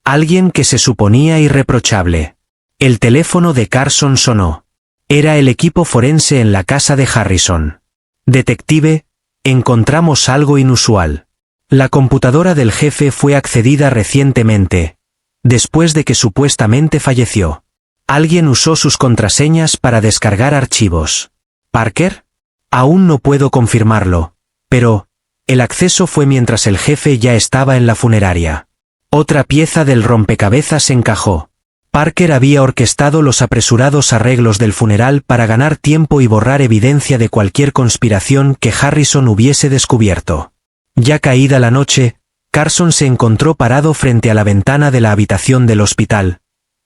Alguien que se suponía irreprochable. El teléfono de Carson sonó. Era el equipo forense en la casa de Harrison. Detective, encontramos algo inusual. La computadora del jefe fue accedida recientemente, después de que supuestamente falleció. Alguien usó sus contraseñas para descargar archivos. ¿Parker? Aún no puedo confirmarlo, pero el acceso fue mientras el jefe ya estaba en la funeraria. Otra pieza del rompecabezas encajó. Parker había orquestado los apresurados arreglos del funeral para ganar tiempo y borrar evidencia de cualquier conspiración que Harrison hubiese descubierto. Ya caída la noche, Carson se encontró parado frente a la ventana de la habitación del hospital,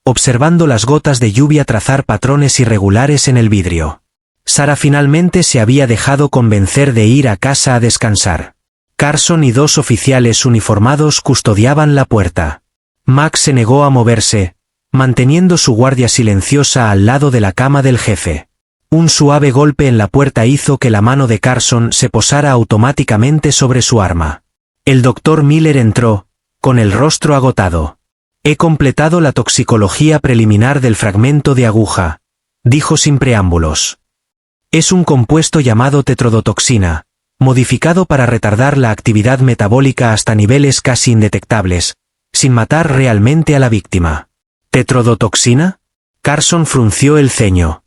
observando las gotas de lluvia trazar patrones irregulares en el vidrio. Sarah finalmente se había dejado convencer de ir a casa a descansar. Carson y 2 oficiales uniformados custodiaban la puerta. Max se negó a moverse, manteniendo su guardia silenciosa al lado de la cama del jefe. Un suave golpe en la puerta hizo que la mano de Carson se posara automáticamente sobre su arma. El doctor Miller entró, con el rostro agotado. He completado la toxicología preliminar del fragmento de aguja, dijo sin preámbulos. Es un compuesto llamado tetrodotoxina, modificado para retardar la actividad metabólica hasta niveles casi indetectables, sin matar realmente a la víctima. ¿Tetrodotoxina? Carson frunció el ceño.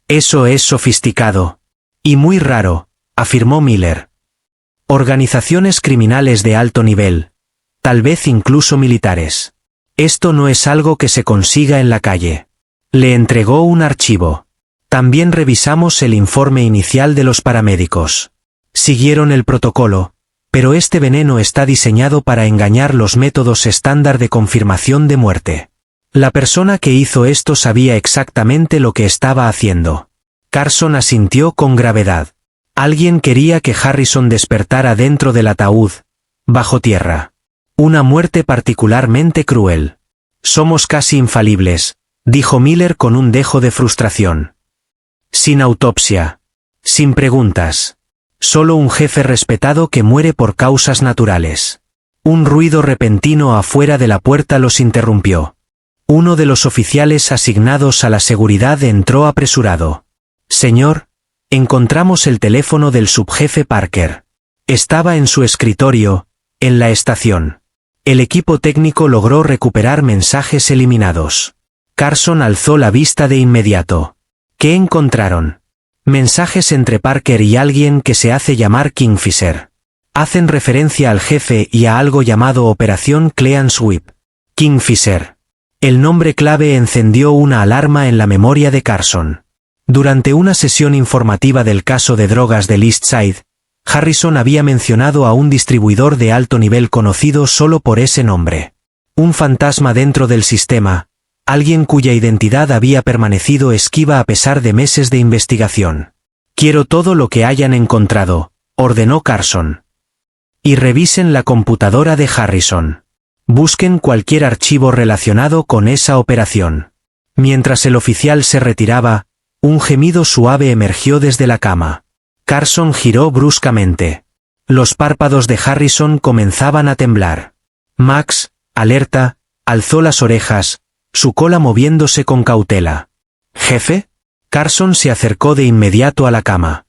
Eso es sofisticado. Y muy raro, afirmó Miller. Organizaciones criminales de alto nivel, tal vez incluso militares. Esto no es algo que se consiga en la calle. Le entregó un archivo. También revisamos el informe inicial de los paramédicos. Siguieron el protocolo, pero este veneno está diseñado para engañar los métodos estándar de confirmación de muerte. La persona que hizo esto sabía exactamente lo que estaba haciendo. Carson asintió con gravedad. Alguien quería que Harrison despertara dentro del ataúd, bajo tierra. Una muerte particularmente cruel. Somos casi infalibles, dijo Miller con un dejo de frustración. Sin autopsia. Sin preguntas. Solo un jefe respetado que muere por causas naturales. Un ruido repentino afuera de la puerta los interrumpió. Uno de los oficiales asignados a la seguridad entró apresurado. Señor, encontramos el teléfono del subjefe Parker. Estaba en su escritorio, en la estación. El equipo técnico logró recuperar mensajes eliminados. Carson alzó la vista de inmediato. ¿Qué encontraron? Mensajes entre Parker y alguien que se hace llamar Kingfisher. Hacen referencia al jefe y a algo llamado Operación Clean Sweep. Kingfisher. El nombre clave encendió una alarma en la memoria de Carson. Durante una sesión informativa del caso de drogas del East Side, Harrison había mencionado a un distribuidor de alto nivel conocido solo por ese nombre. Un fantasma dentro del sistema, alguien cuya identidad había permanecido esquiva a pesar de meses de investigación. Quiero todo lo que hayan encontrado, ordenó Carson. Y revisen la computadora de Harrison. Busquen cualquier archivo relacionado con esa operación. Mientras el oficial se retiraba, un gemido suave emergió desde la cama. Carson giró bruscamente. Los párpados de Harrison comenzaban a temblar. Max, alerta, alzó las orejas, su cola moviéndose con cautela. ¿Jefe? Carson se acercó de inmediato a la cama.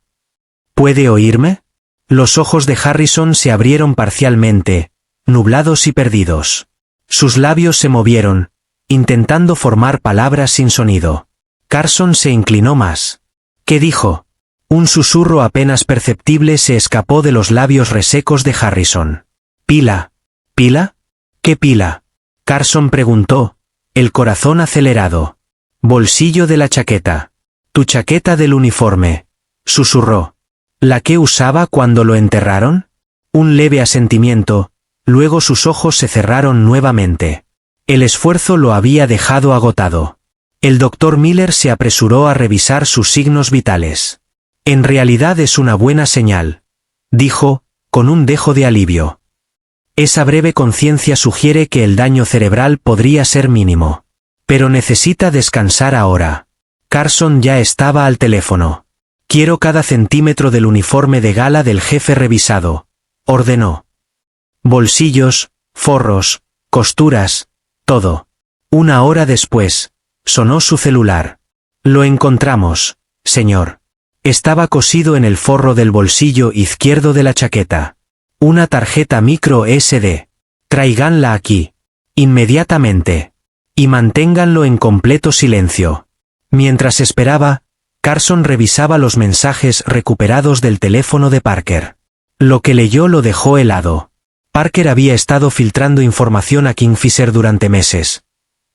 ¿Puede oírme? Los ojos de Harrison se abrieron parcialmente, nublados y perdidos. Sus labios se movieron, intentando formar palabras sin sonido. Carson se inclinó más. ¿Qué dijo? Un susurro apenas perceptible se escapó de los labios resecos de Harrison. ¿Pila? ¿Pila? ¿Qué pila? Carson preguntó, el corazón acelerado. Bolsillo de la chaqueta. Tu chaqueta del uniforme, susurró. ¿La que usaba cuando lo enterraron? Un leve asentimiento, luego sus ojos se cerraron nuevamente. El esfuerzo lo había dejado agotado. El doctor Miller se apresuró a revisar sus signos vitales. En realidad es una buena señal, dijo, con un dejo de alivio. Esa breve conciencia sugiere que el daño cerebral podría ser mínimo. Pero necesita descansar ahora. Carson ya estaba al teléfono. Quiero cada centímetro del uniforme de gala del jefe revisado, ordenó. Bolsillos, forros, costuras, todo. Una hora después, sonó su celular. Lo encontramos, señor. Estaba cosido en el forro del bolsillo izquierdo de la chaqueta. Una tarjeta micro SD. Tráiganla aquí. Inmediatamente. Y manténganlo en completo silencio. Mientras esperaba, Carson revisaba los mensajes recuperados del teléfono de Parker. Lo que leyó lo dejó helado. Parker había estado filtrando información a Kingfisher durante meses,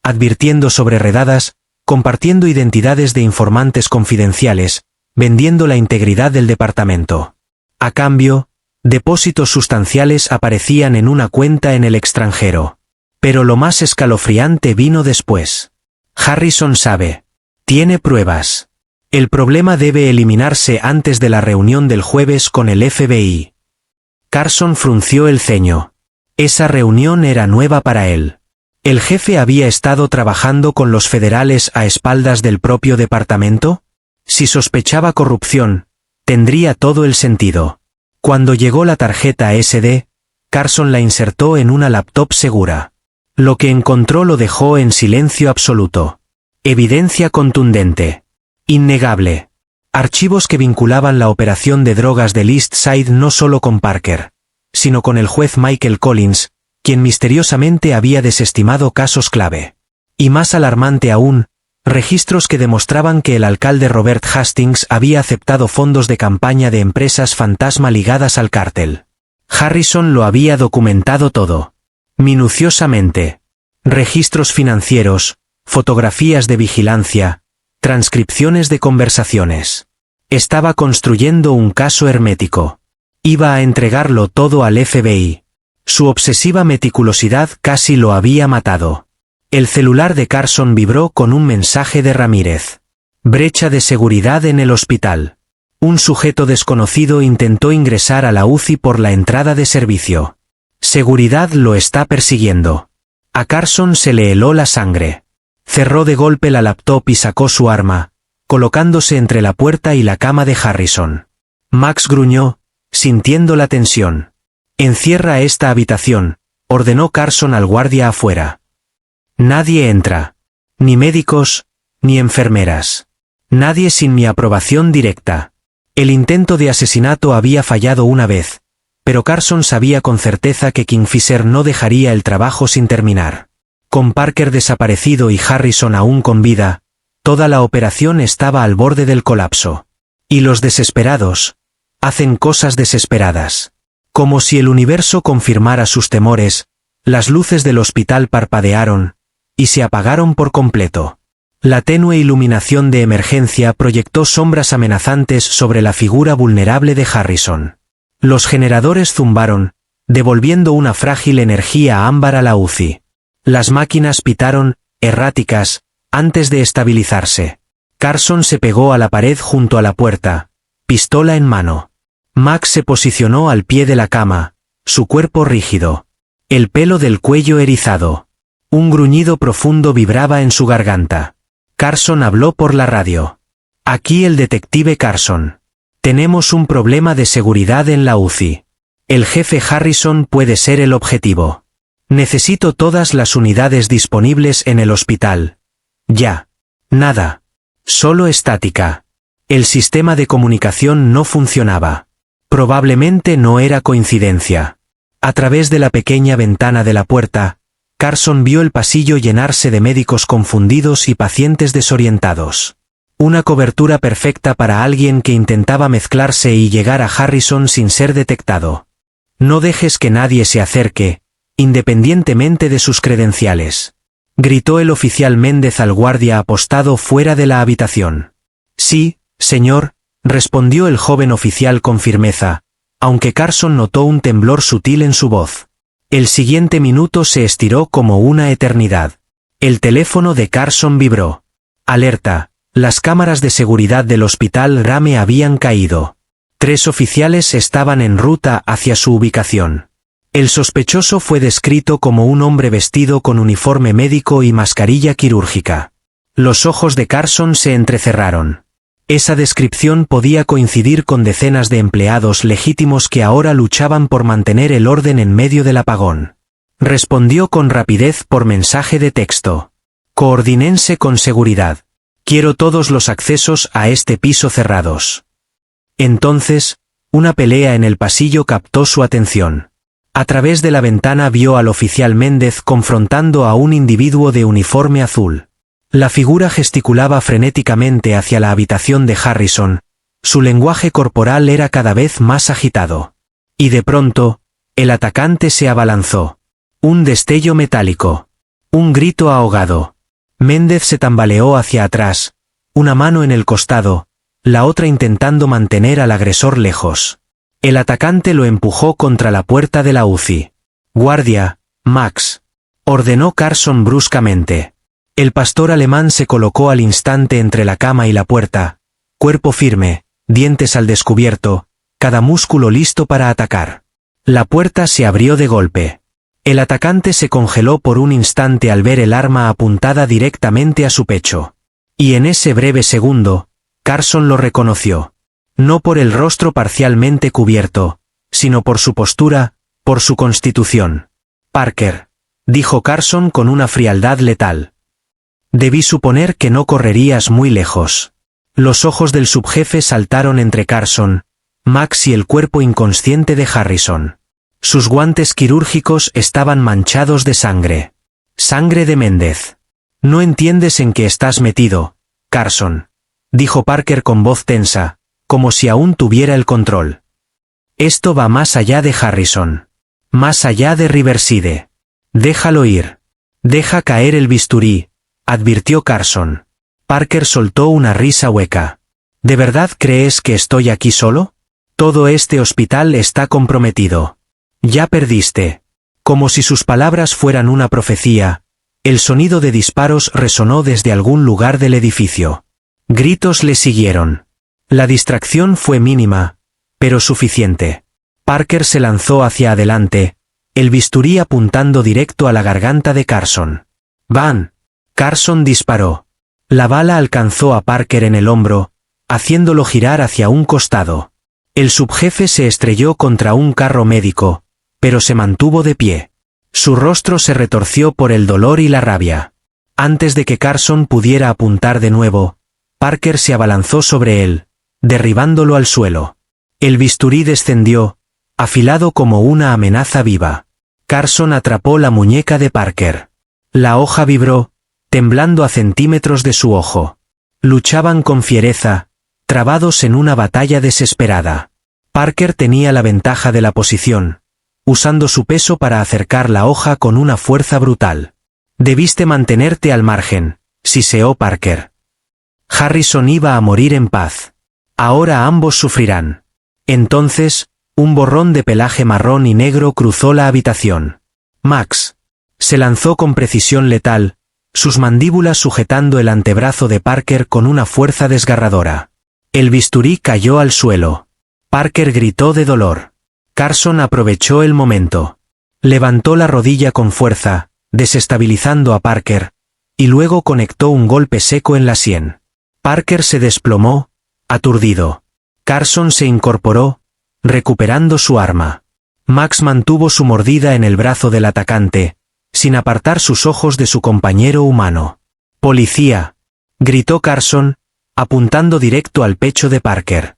advirtiendo sobre redadas, compartiendo identidades de informantes confidenciales, vendiendo la integridad del departamento. A cambio, depósitos sustanciales aparecían en una cuenta en el extranjero. Pero lo más escalofriante vino después. Harrison sabe. Tiene pruebas. El problema debe eliminarse antes de la reunión del jueves con el FBI. Carson frunció el ceño. Esa reunión era nueva para él. ¿El jefe había estado trabajando con los federales a espaldas del propio departamento? Si sospechaba corrupción, tendría todo el sentido. Cuando llegó la tarjeta SD, Carson la insertó en una laptop segura. Lo que encontró lo dejó en silencio absoluto. Evidencia contundente. Innegable. Archivos que vinculaban la operación de drogas del East Side no solo con Parker, sino con el juez Michael Collins, quien misteriosamente había desestimado casos clave. Y más alarmante aún, registros que demostraban que el alcalde Robert Hastings había aceptado fondos de campaña de empresas fantasma ligadas al cártel. Harrison lo había documentado todo. Minuciosamente. Registros financieros, fotografías de vigilancia, transcripciones de conversaciones. Estaba construyendo un caso hermético. Iba a entregarlo todo al FBI. Su obsesiva meticulosidad casi lo había matado. El celular de Carson vibró con un mensaje de Ramírez. Brecha de seguridad en el hospital. Un sujeto desconocido intentó ingresar a la UCI por la entrada de servicio. Seguridad lo está persiguiendo. A Carson se le heló la sangre. Cerró de golpe la laptop y sacó su arma, colocándose entre la puerta y la cama de Harrison. Max gruñó, sintiendo la tensión. Encierra esta habitación, ordenó Carson al guardia afuera. Nadie entra. Ni médicos, ni enfermeras. Nadie sin mi aprobación directa. El intento de asesinato había fallado una vez, pero Carson sabía con certeza que Kingfisher no dejaría el trabajo sin terminar. Con Parker desaparecido y Harrison aún con vida, toda la operación estaba al borde del colapso. Y los desesperados hacen cosas desesperadas. Como si el universo confirmara sus temores, las luces del hospital parpadearon y se apagaron por completo. La tenue iluminación de emergencia proyectó sombras amenazantes sobre la figura vulnerable de Harrison. Los generadores zumbaron, devolviendo una frágil energía ámbar a la UCI. Las máquinas pitaron, erráticas, antes de estabilizarse. Carson se pegó a la pared junto a la puerta, pistola en mano. Max se posicionó al pie de la cama, su cuerpo rígido. El pelo del cuello erizado. Un gruñido profundo vibraba en su garganta. Carson habló por la radio. Aquí el detective Carson. Tenemos un problema de seguridad en la UCI. El jefe Harrison puede ser el objetivo. Necesito todas las unidades disponibles en el hospital. Ya. Nada. Solo estática. El sistema de comunicación no funcionaba. Probablemente no era coincidencia. A través de la pequeña ventana de la puerta, Carson vio el pasillo llenarse de médicos confundidos y pacientes desorientados. Una cobertura perfecta para alguien que intentaba mezclarse y llegar a Harrison sin ser detectado. No dejes que nadie se acerque, independientemente de sus credenciales. Gritó el oficial Méndez al guardia apostado fuera de la habitación. Sí, señor, respondió el joven oficial con firmeza, aunque Carson notó un temblor sutil en su voz. El siguiente minuto se estiró como una eternidad. El teléfono de Carson vibró. Alerta, las cámaras de seguridad del hospital Rame habían caído. 3 oficiales estaban en ruta hacia su ubicación. El sospechoso fue descrito como un hombre vestido con uniforme médico y mascarilla quirúrgica. Los ojos de Carson se entrecerraron. Esa descripción podía coincidir con decenas de empleados legítimos que ahora luchaban por mantener el orden en medio del apagón. Respondió con rapidez por mensaje de texto. Coordínense con seguridad. Quiero todos los accesos a este piso cerrados. Entonces, una pelea en el pasillo captó su atención. A través de la ventana vio al oficial Méndez confrontando a un individuo de uniforme azul. La figura gesticulaba frenéticamente hacia la habitación de Harrison, su lenguaje corporal era cada vez más agitado. Y de pronto, el atacante se abalanzó. Un destello metálico. Un grito ahogado. Méndez se tambaleó hacia atrás, una mano en el costado, la otra intentando mantener al agresor lejos. El atacante lo empujó contra la puerta de la UCI. «Guardia, Max», ordenó Carson bruscamente. El pastor alemán se colocó al instante entre la cama y la puerta, cuerpo firme, dientes al descubierto, cada músculo listo para atacar. La puerta se abrió de golpe. El atacante se congeló por un instante al ver el arma apuntada directamente a su pecho. Y en ese breve segundo, Carson lo reconoció. No por el rostro parcialmente cubierto, sino por su postura, por su constitución. «Parker», dijo Carson con una frialdad letal. «Debí suponer que no correrías muy lejos». Los ojos del subjefe saltaron entre Carson, Max y el cuerpo inconsciente de Harrison. Sus guantes quirúrgicos estaban manchados de sangre. Sangre de Méndez. «No entiendes en qué estás metido, Carson», dijo Parker con voz tensa, como si aún tuviera el control. «Esto va más allá de Harrison. Más allá de Riverside. Déjalo ir. Deja caer el bisturí», advirtió Carson. Parker soltó una risa hueca. «¿De verdad crees que estoy aquí solo? Todo este hospital está comprometido. Ya perdiste». Como si sus palabras fueran una profecía, el sonido de disparos resonó desde algún lugar del edificio. Gritos le siguieron. La distracción fue mínima, pero suficiente. Parker se lanzó hacia adelante, el bisturí apuntando directo a la garganta de Carson. «Van». Carson disparó. La bala alcanzó a Parker en el hombro, haciéndolo girar hacia un costado. El subjefe se estrelló contra un carro médico, pero se mantuvo de pie. Su rostro se retorció por el dolor y la rabia. Antes de que Carson pudiera apuntar de nuevo, Parker se abalanzó sobre él, derribándolo al suelo. El bisturí descendió, afilado como una amenaza viva. Carson atrapó la muñeca de Parker. La hoja vibró, temblando a centímetros de su ojo. Luchaban con fiereza, trabados en una batalla desesperada. Parker tenía la ventaja de la posición, usando su peso para acercar la hoja con una fuerza brutal. Debiste mantenerte al margen, siseó Parker. Harrison iba a morir en paz. Ahora ambos sufrirán. Entonces, un borrón de pelaje marrón y negro cruzó la habitación. Max se lanzó con precisión letal, sus mandíbulas sujetando el antebrazo de Parker con una fuerza desgarradora. El bisturí cayó al suelo. Parker gritó de dolor. Carson aprovechó el momento. Levantó la rodilla con fuerza, desestabilizando a Parker, y luego conectó un golpe seco en la sien. Parker se desplomó, aturdido. Carson se incorporó, recuperando su arma. Max mantuvo su mordida en el brazo del atacante, sin apartar sus ojos de su compañero humano. «¡Policía!», gritó Carson, apuntando directo al pecho de Parker.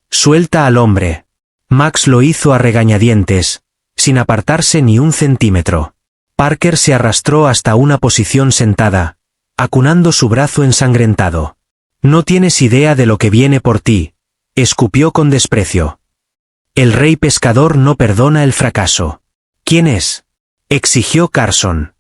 «Suelta al hombre». Max lo hizo a regañadientes, sin apartarse ni un centímetro. Parker se arrastró hasta una posición sentada, acunando su brazo ensangrentado. «No tienes idea de lo que viene por ti», escupió con desprecio. «El rey pescador no perdona el fracaso». «¿Quién es?», exigió Carson.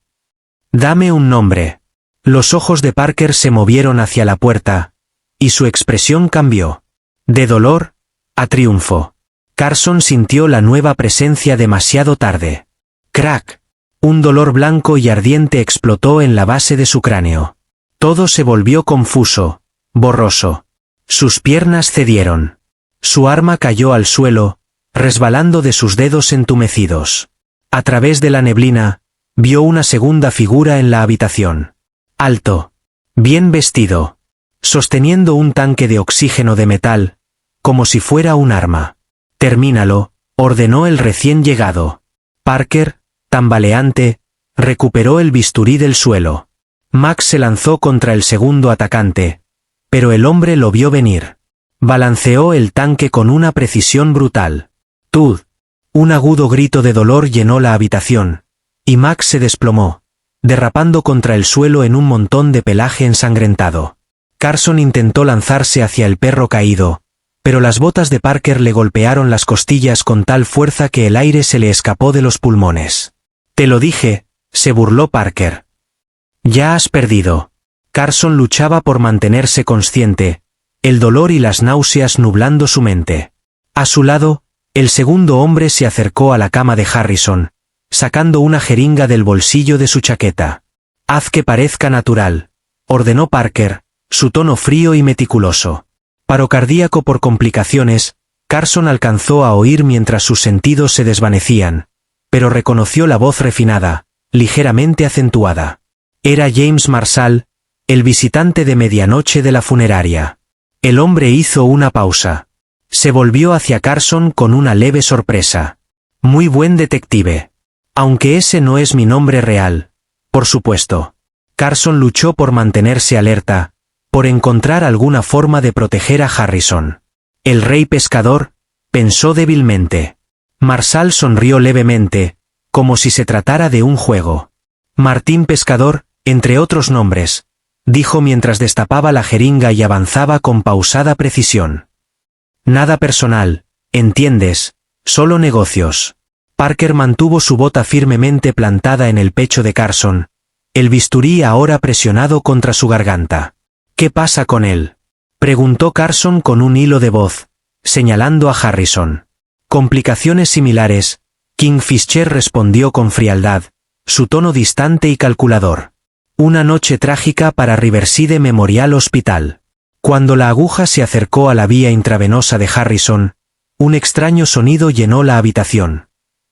«Dame un nombre». Los ojos de Parker se movieron hacia la puerta, y su expresión cambió. De dolor a triunfo. Carson sintió la nueva presencia demasiado tarde. Crack. Un dolor blanco y ardiente explotó en la base de su cráneo. Todo se volvió confuso, borroso. Sus piernas cedieron. Su arma cayó al suelo, resbalando de sus dedos entumecidos. A través de la neblina, vio una segunda figura en la habitación. Alto. Bien vestido. Sosteniendo un tanque de oxígeno de metal, como si fuera un arma. «Termínalo», ordenó el recién llegado. Parker, tambaleante, recuperó el bisturí del suelo. Max se lanzó contra el segundo atacante, pero el hombre lo vio venir. Balanceó el tanque con una precisión brutal. «¡Tud!». Un agudo grito de dolor llenó la habitación, y Max se desplomó, derrapando contra el suelo en un montón de pelaje ensangrentado. Carson intentó lanzarse hacia el perro caído, pero las botas de Parker le golpearon las costillas con tal fuerza que el aire se le escapó de los pulmones. «Te lo dije», se burló Parker. «Ya has perdido». Carson luchaba por mantenerse consciente, el dolor y las náuseas nublando su mente. A su lado, el segundo hombre se acercó a la cama de Harrison, sacando una jeringa del bolsillo de su chaqueta. «Haz que parezca natural», ordenó Parker, su tono frío y meticuloso. Paro cardíaco por complicaciones, Carson alcanzó a oír mientras sus sentidos se desvanecían, pero reconoció la voz refinada, ligeramente acentuada. Era James Marshall, el visitante de medianoche de la funeraria. El hombre hizo una pausa. Se volvió hacia Carson con una leve sorpresa. «Muy buen detective. Aunque ese no es mi nombre real, por supuesto». Carson luchó por mantenerse alerta, por encontrar alguna forma de proteger a Harrison. «El rey pescador», pensó débilmente. Marshall sonrió levemente, como si se tratara de un juego. «Martín Pescador, entre otros nombres», dijo mientras destapaba la jeringa y avanzaba con pausada precisión. «Nada personal, ¿entiendes? Solo negocios». Parker mantuvo su bota firmemente plantada en el pecho de Carson, el bisturí ahora presionado contra su garganta. «¿Qué pasa con él?», preguntó Carson con un hilo de voz, señalando a Harrison. «Complicaciones similares», Kingfisher respondió con frialdad, su tono distante y calculador. «Una noche trágica para Riverside Memorial Hospital». Cuando la aguja se acercó a la vía intravenosa de Harrison, un extraño sonido llenó la habitación.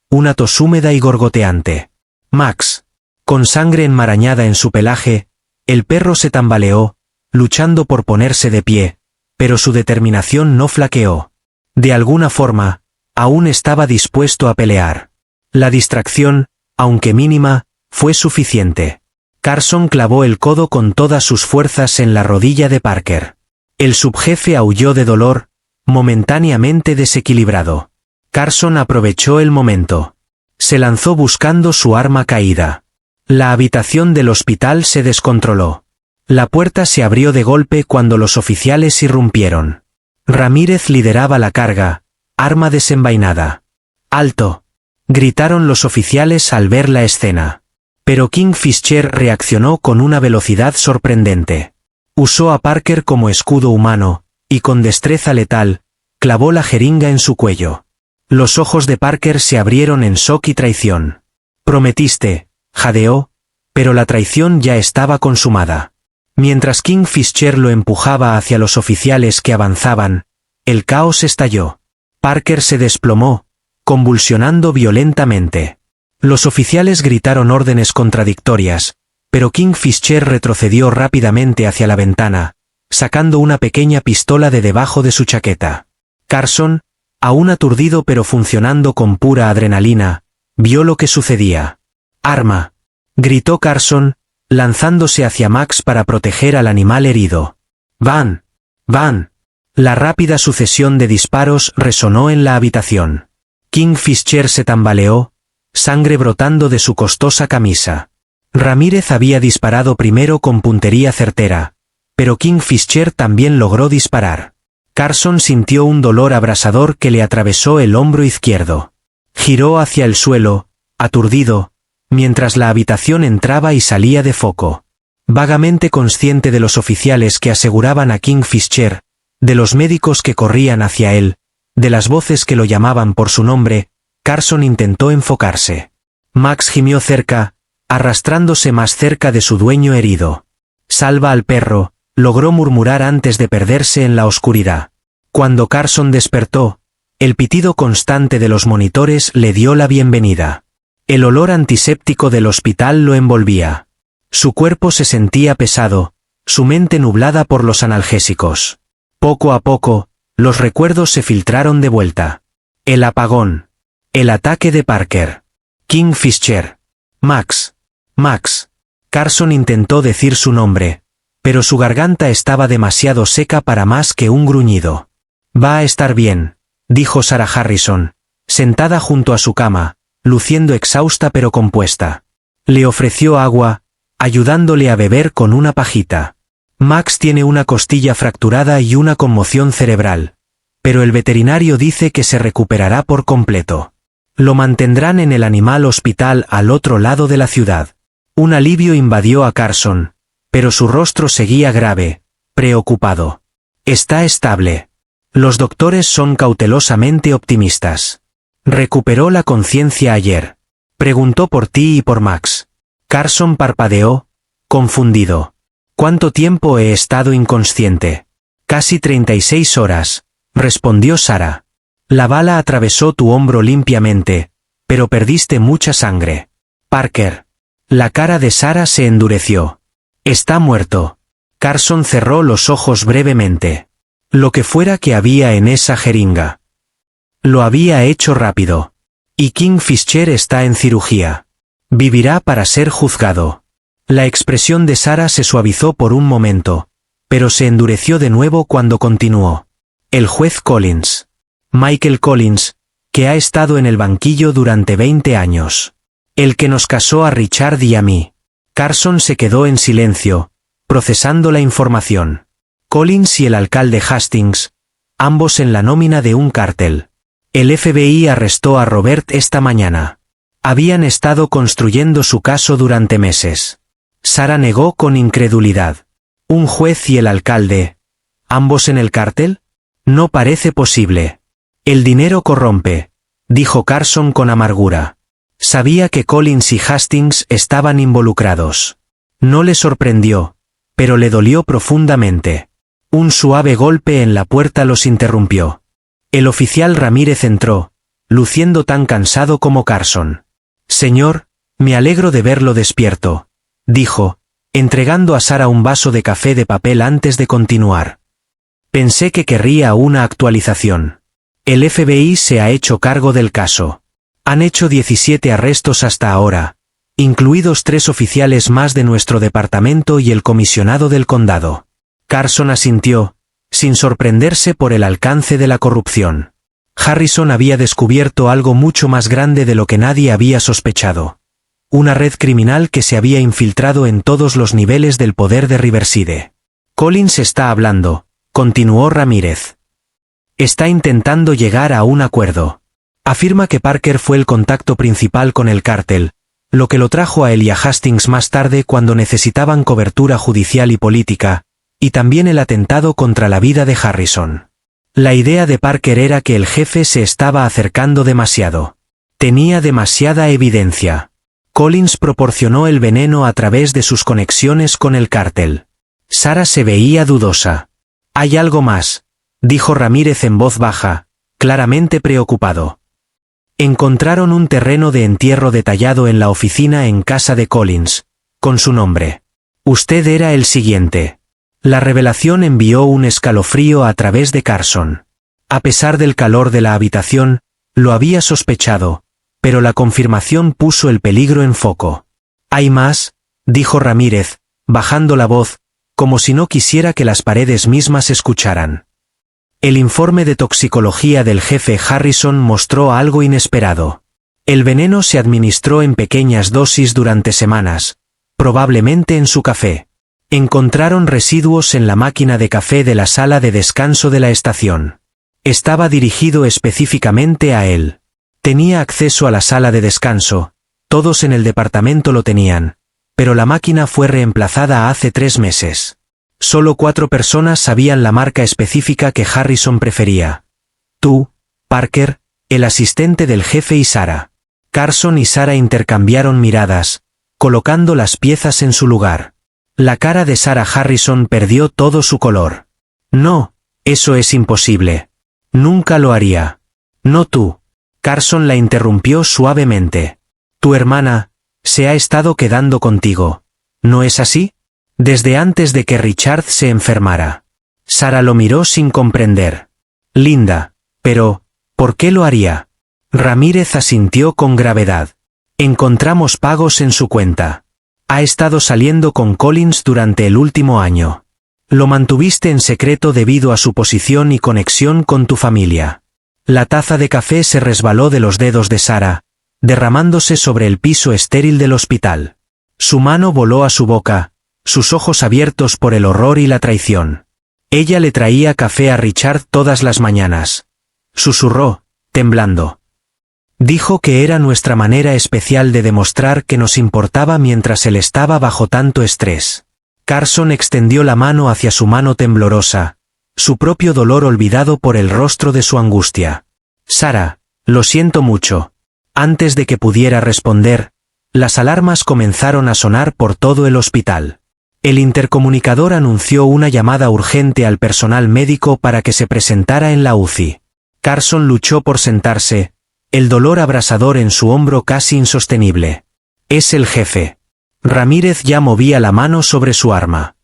Una tos húmeda y gorgoteante. «Max». Con sangre enmarañada en su pelaje, el perro se tambaleó, luchando por ponerse de pie, pero su determinación no flaqueó. De alguna forma, aún estaba dispuesto a pelear. La distracción, aunque mínima, fue suficiente. Carson clavó el codo con todas sus fuerzas en la rodilla de Parker. El subjefe aulló de dolor, momentáneamente desequilibrado. Carson aprovechó el momento. Se lanzó buscando su arma caída. La habitación del hospital se descontroló. La puerta se abrió de golpe cuando los oficiales irrumpieron. Ramírez lideraba la carga, arma desenvainada. ¡Alto!, gritaron los oficiales al ver la escena. Pero Kingfisher reaccionó con una velocidad sorprendente. Usó a Parker como escudo humano, y con destreza letal, clavó la jeringa en su cuello. Los ojos de Parker se abrieron en shock y traición. Prometiste, jadeó, pero la traición ya estaba consumada. Mientras Kingfisher lo empujaba hacia los oficiales que avanzaban, el caos estalló. Parker se desplomó, convulsionando violentamente. Los oficiales gritaron órdenes contradictorias, pero Kingfisher retrocedió rápidamente hacia la ventana, sacando una pequeña pistola de debajo de su chaqueta. Carson, aún aturdido pero funcionando con pura adrenalina, vio lo que sucedía. «¡Arma!», gritó Carson, lanzándose hacia Max para proteger al animal herido. «¡Van! ¡Van!». La rápida sucesión de disparos resonó en la habitación. Kingfisher se tambaleó, sangre brotando de su costosa camisa. Ramírez había disparado primero con puntería certera, pero Kingfisher también logró disparar. Carson sintió un dolor abrasador que le atravesó el hombro izquierdo. Giró hacia el suelo, aturdido, mientras la habitación entraba y salía de foco. Vagamente consciente de los oficiales que aseguraban a Kingfisher, de los médicos que corrían hacia él, de las voces que lo llamaban por su nombre, Carson intentó enfocarse. Max gimió cerca, arrastrándose más cerca de su dueño herido. «Salva al perro», logró murmurar antes de perderse en la oscuridad. Cuando Carson despertó, el pitido constante de los monitores le dio la bienvenida. El olor antiséptico del hospital lo envolvía. Su cuerpo se sentía pesado, su mente nublada por los analgésicos. Poco a poco, los recuerdos se filtraron de vuelta. El apagón. El ataque de Parker. Kingfisher. Max. Max. Carson intentó decir su nombre, pero su garganta estaba demasiado seca para más que un gruñido. «Va a estar bien», dijo Sarah Harrison, sentada junto a su cama, luciendo exhausta pero compuesta. Le ofreció agua, ayudándole a beber con una pajita. «Max tiene una costilla fracturada y una conmoción cerebral, pero el veterinario dice que se recuperará por completo. Lo mantendrán en el Animal Hospital al otro lado de la ciudad». Un alivio invadió a Carson, pero su rostro seguía grave, preocupado. «Está estable. Los doctores son cautelosamente optimistas. ¿Recuperó la conciencia ayer? Preguntó por ti y por Max». Carson parpadeó, confundido. «¿Cuánto tiempo he estado inconsciente?» «Casi 36 horas», respondió Sarah. «La bala atravesó tu hombro limpiamente, pero perdiste mucha sangre». «Parker». La cara de Sarah se endureció. «Está muerto». Carson cerró los ojos brevemente. Lo que fuera que había en esa jeringa. Lo había hecho rápido. Y Kingfisher está en cirugía. Vivirá para ser juzgado. La expresión de Sarah se suavizó por un momento, pero se endureció de nuevo cuando continuó. «El juez Collins. Michael Collins, que ha estado en el banquillo durante 20 años. El que nos casó a Richard y a mí». Carson se quedó en silencio, procesando la información. Collins y el alcalde Hastings, ambos en la nómina de un cártel. El FBI arrestó a Robert esta mañana. Habían estado construyendo su caso durante meses. Sarah negó con incredulidad. ¿Un juez y el alcalde, ambos en el cártel? No parece posible. «El dinero corrompe», dijo Carson con amargura. Sabía que Collins y Hastings estaban involucrados. No le sorprendió, pero le dolió profundamente. Un suave golpe en la puerta los interrumpió. El oficial Ramírez entró, luciendo tan cansado como Carson. «Señor, me alegro de verlo despierto», dijo, entregando a Sarah un vaso de café de papel antes de continuar. «Pensé que querría una actualización. El FBI se ha hecho cargo del caso. Han hecho 17 arrestos hasta ahora, incluidos 3 oficiales más de nuestro departamento y el comisionado del condado». Carson asintió, sin sorprenderse por el alcance de la corrupción. Harrison había descubierto algo mucho más grande de lo que nadie había sospechado. una red criminal que se había infiltrado en todos los niveles del poder de Riverside. Collins está hablando, continuó Ramírez. Está intentando llegar a un acuerdo. Afirma que Parker fue el contacto principal con el cártel, lo que lo trajo a él y a Hastings más tarde cuando necesitaban cobertura judicial y política, y también el atentado contra la vida de Harrison. La idea de Parker era que el jefe se estaba acercando demasiado. Tenía demasiada evidencia. Collins proporcionó el veneno a través de sus conexiones con el cártel. Sara se veía dudosa. «Hay algo más», dijo Ramírez en voz baja, claramente preocupado. Encontraron un terreno de entierro detallado en la oficina en casa de Collins, con su nombre. Usted era el siguiente. La revelación envió un escalofrío a través de Carson. A pesar del calor de la habitación, lo había sospechado, pero la confirmación puso el peligro en foco. «Hay más», dijo Ramírez, bajando la voz, como si no quisiera que las paredes mismas escucharan. El informe de toxicología del jefe Harrison mostró algo inesperado. El veneno se administró en pequeñas dosis durante semanas, probablemente en su café. Encontraron residuos en la máquina de café de la sala de descanso de la estación. Estaba dirigido específicamente a él. Tenía acceso a la sala de descanso, todos en el departamento lo tenían, pero la máquina fue reemplazada hace 3 meses. Solo 4 personas sabían la marca específica que Harrison prefería. Tú, Parker, el asistente del jefe y Sara. Carson y Sara intercambiaron miradas, colocando las piezas en su lugar. La cara de Sara Harrison perdió todo su color. «No, eso es imposible. Nunca lo haría». «No tú». Carson la interrumpió suavemente. «Tu hermana se ha estado quedando contigo, ¿no es así? Desde antes de que Richard se enfermara». Sara lo miró sin comprender. «Linda, pero, ¿por qué lo haría?» Ramírez asintió con gravedad. «Encontramos pagos en su cuenta. Ha estado saliendo con Collins durante el último año. Lo mantuviste en secreto debido a su posición y conexión con tu familia». La taza de café se resbaló de los dedos de Sara, derramándose sobre el piso estéril del hospital. Su mano voló a su boca, sus ojos abiertos por el horror y la traición. Ella le traía café a Richard todas las mañanas. Susurró, temblando. Dijo que era nuestra manera especial de demostrar que nos importaba mientras él estaba bajo tanto estrés. Carson extendió la mano hacia su mano temblorosa, su propio dolor olvidado por el rostro de su angustia. «Sara, lo siento mucho». Antes de que pudiera responder, las alarmas comenzaron a sonar por todo el hospital. El intercomunicador anunció una llamada urgente al personal médico para que se presentara en la UCI. Carson luchó por sentarse, el dolor abrasador en su hombro casi insostenible. «Es el jefe». Ramírez ya movía la mano sobre su arma.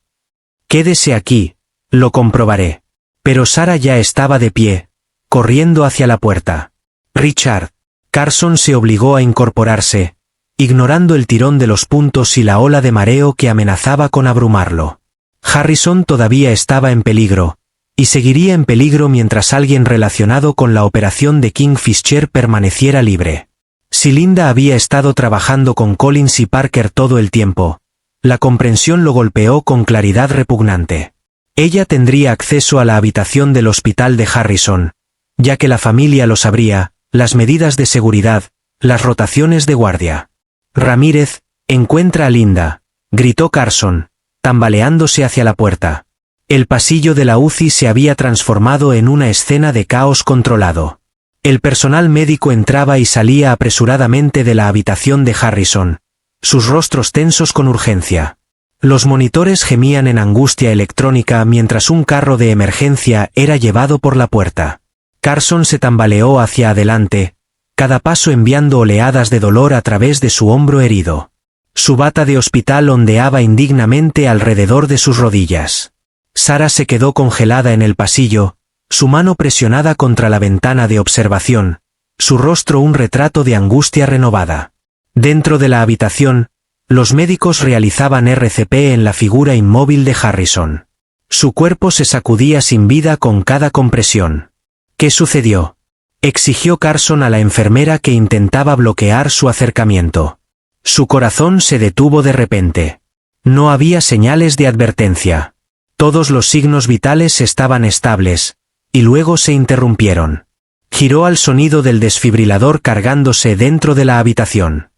«Quédese aquí, lo comprobaré». Pero Sara ya estaba de pie, corriendo hacia la puerta. «Richard». Carson se obligó a incorporarse, ignorando el tirón de los puntos y la ola de mareo que amenazaba con abrumarlo. Harrison todavía estaba en peligro, y seguiría en peligro mientras alguien relacionado con la operación de Kingfisher permaneciera libre. Si Linda había estado trabajando con Collins y Parker todo el tiempo, la comprensión lo golpeó con claridad repugnante. Ella tendría acceso a la habitación del hospital de Harrison, ya que la familia lo sabría, las medidas de seguridad, las rotaciones de guardia. «Ramírez, encuentra a Linda», gritó Carson, tambaleándose hacia la puerta. El pasillo de la UCI se había transformado en una escena de caos controlado. El personal médico entraba y salía apresuradamente de la habitación de Harrison, sus rostros tensos con urgencia. Los monitores gemían en angustia electrónica mientras un carro de emergencia era llevado por la puerta. Carson se tambaleó hacia adelante, cada paso enviando oleadas de dolor a través de su hombro herido. Su bata de hospital ondeaba indignamente alrededor de sus rodillas. Sara se quedó congelada en el pasillo, su mano presionada contra la ventana de observación, su rostro un retrato de angustia renovada. Dentro de la habitación, los médicos realizaban RCP en la figura inmóvil de Harrison. Su cuerpo se sacudía sin vida con cada compresión. «¿Qué sucedió?», exigió Carson a la enfermera que intentaba bloquear su acercamiento. Su corazón se detuvo de repente. No había señales de advertencia. Todos los signos vitales estaban estables, y luego se interrumpieron. Giró al sonido del desfibrilador cargándose dentro de la habitación.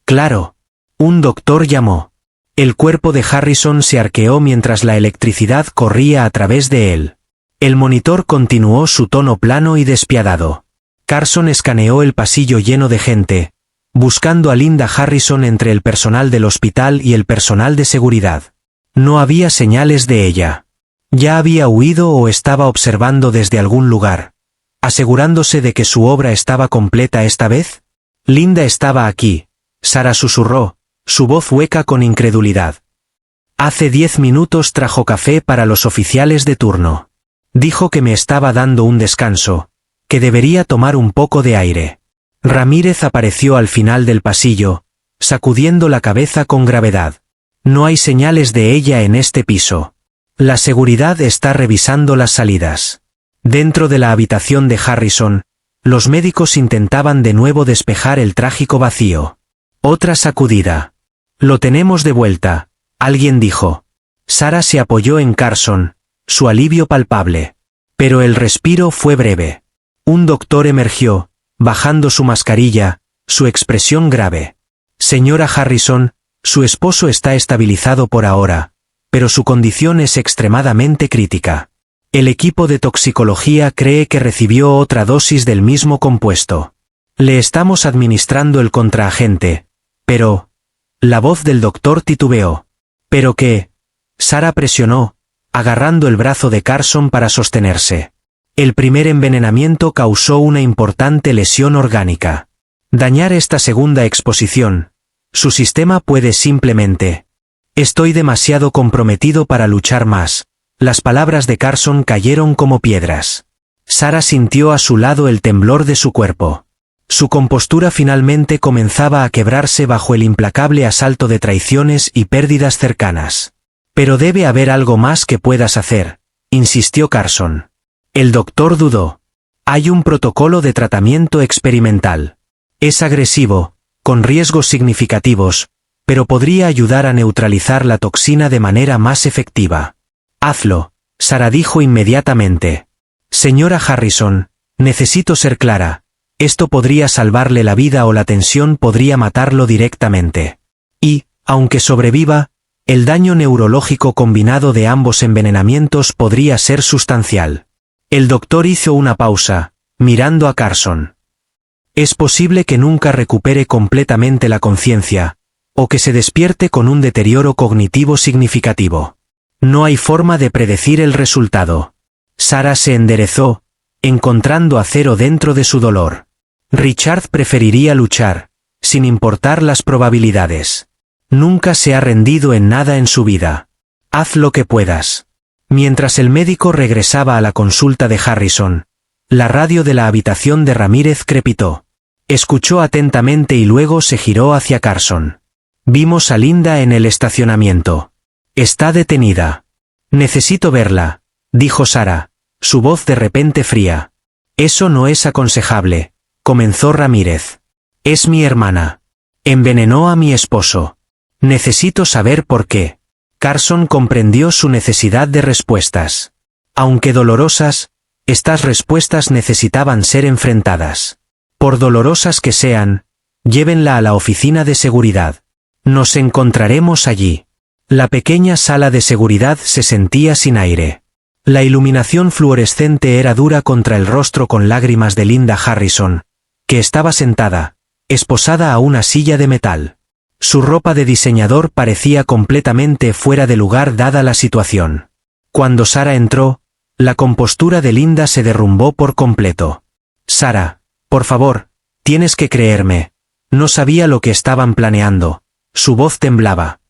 Claro. Un doctor llamó. El cuerpo de Harrison se arqueó mientras la electricidad corría a través de él. El monitor continuó su tono plano y despiadado. Carson escaneó el pasillo lleno de gente, buscando a Linda Harrison entre el personal del hospital y el personal de seguridad. No había señales de ella. Ya había huido o estaba observando desde algún lugar, asegurándose de que su obra estaba completa esta vez. Linda estaba aquí, Sarah susurró, su voz hueca con incredulidad. Hace 10 minutos trajo café para los oficiales de turno. Dijo que me estaba dando un descanso, que debería tomar un poco de aire. Ramírez apareció al final del pasillo, sacudiendo la cabeza con gravedad. No hay señales de ella en este piso. La seguridad está revisando las salidas. Dentro de la habitación de Harrison, los médicos intentaban de nuevo despejar el trágico vacío. Otra sacudida. Lo tenemos de vuelta, alguien dijo. Sarah se apoyó en Carson, su alivio palpable. Pero el respiro fue breve. Un doctor emergió, bajando su mascarilla, su expresión grave. Señora Harrison, su esposo está estabilizado por ahora, pero su condición es extremadamente crítica. El equipo de toxicología cree que recibió otra dosis del mismo compuesto. Le estamos administrando el contraagente, pero... La voz del doctor titubeó. ¿Pero qué? Sarah presionó, agarrando el brazo de Carson para sostenerse. El primer envenenamiento causó una importante lesión orgánica. Dañar esta segunda exposición. Su sistema puede simplemente... Estoy demasiado comprometido para luchar más. Las palabras de Carson cayeron como piedras. Sarah sintió a su lado el temblor de su cuerpo. Su compostura finalmente comenzaba a quebrarse bajo el implacable asalto de traiciones y pérdidas cercanas. Pero debe haber algo más que puedas hacer, insistió Carson. El doctor dudó. Hay un protocolo de tratamiento experimental. Es agresivo, con riesgos significativos, pero podría ayudar a neutralizar la toxina de manera más efectiva. Hazlo, Sarah dijo inmediatamente. Señora Harrison, necesito ser clara. Esto podría salvarle la vida o la tensión podría matarlo directamente. Y, aunque sobreviva, el daño neurológico combinado de ambos envenenamientos podría ser sustancial. El doctor hizo una pausa, mirando a Carson. Es posible que nunca recupere completamente la conciencia, o que se despierte con un deterioro cognitivo significativo. No hay forma de predecir el resultado. Sarah se enderezó, encontrando acero dentro de su dolor. Richard preferiría luchar, sin importar las probabilidades. Nunca se ha rendido en nada en su vida. Haz lo que puedas. Mientras el médico regresaba a la consulta de Harrison, la radio de la habitación de Ramírez crepitó. Escuchó atentamente y luego se giró hacia Carson. Vimos a Linda en el estacionamiento. Está detenida. Necesito verla, dijo Sarah, su voz de repente fría. Eso no es aconsejable, comenzó Ramírez. Es mi hermana. Envenenó a mi esposo. Necesito saber por qué. Carson comprendió su necesidad de respuestas. Aunque dolorosas, estas respuestas necesitaban ser enfrentadas. Por dolorosas que sean, llévenla a la oficina de seguridad. Nos encontraremos allí. La pequeña sala de seguridad se sentía sin aire. La iluminación fluorescente era dura contra el rostro con lágrimas de Linda Harrison, que estaba sentada, esposada a una silla de metal. Su ropa de diseñador parecía completamente fuera de lugar dada la situación. Cuando Sarah entró, la compostura de Linda se derrumbó por completo. Sarah, por favor, tienes que creerme. No sabía lo que estaban planeando. Su voz temblaba.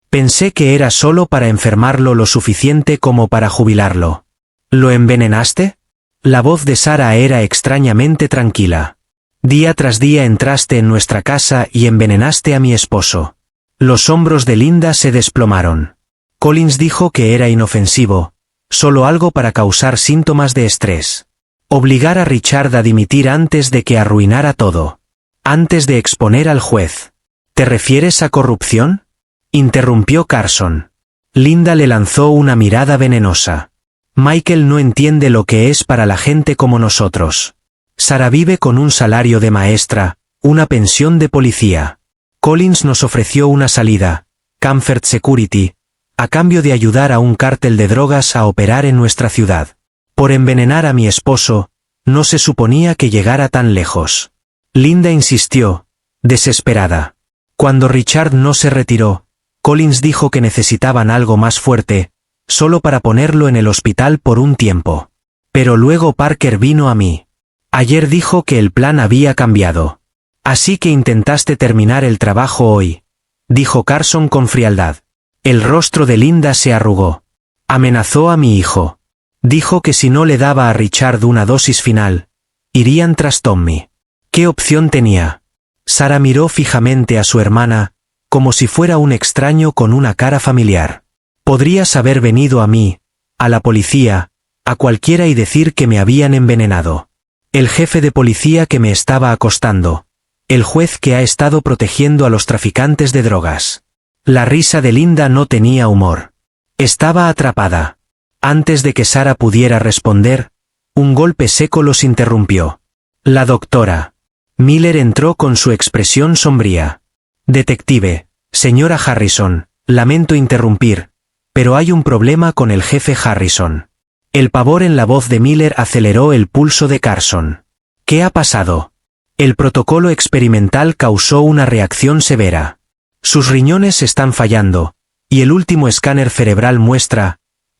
Pensé que era solo para enfermarlo lo suficiente como para jubilarlo. ¿Lo envenenaste? La voz de Sarah era extrañamente tranquila. Día tras día entraste en nuestra casa y envenenaste a mi esposo. Los hombros de Linda se desplomaron. Collins dijo que era inofensivo, solo algo para causar síntomas de estrés. Obligar a Richard a dimitir antes de que arruinara todo. Antes de exponer al juez. ¿Te refieres a corrupción?, interrumpió Carson. Linda le lanzó una mirada venenosa. Michael no entiende lo que es para la gente como nosotros. Sarah vive con un salario de maestra, una pensión de policía. Collins nos ofreció una salida, Comfort Security, a cambio de ayudar a un cártel de drogas a operar en nuestra ciudad. Por envenenar a mi esposo, no se suponía que llegara tan lejos. Linda insistió, desesperada. Cuando Richard no se retiró, Collins dijo que necesitaban algo más fuerte, solo para ponerlo en el hospital por un tiempo. Pero luego Parker vino a mí. Ayer dijo que el plan había cambiado. Así que intentaste terminar el trabajo hoy, dijo Carson con frialdad. El rostro de Linda se arrugó. Amenazó a mi hijo. Dijo que si no le daba a Richard una dosis final, irían tras Tommy. ¿Qué opción tenía? Sarah miró fijamente a su hermana, como si fuera un extraño con una cara familiar. Podrías haber venido a mí, a la policía, a cualquiera y decir que me habían envenenado. El jefe de policía que me estaba acostando. El juez que ha estado protegiendo a los traficantes de drogas. La risa de Linda no tenía humor. Estaba atrapada. Antes de que Sarah pudiera responder, un golpe seco los interrumpió. La doctora Miller entró con su expresión sombría. Detective, señora Harrison, lamento interrumpir, pero hay un problema con el jefe Harrison. El pavor en la voz de Miller aceleró el pulso de Carson. ¿Qué ha pasado? El protocolo experimental causó una reacción severa. Sus riñones están fallando, y el último escáner cerebral muestra, **,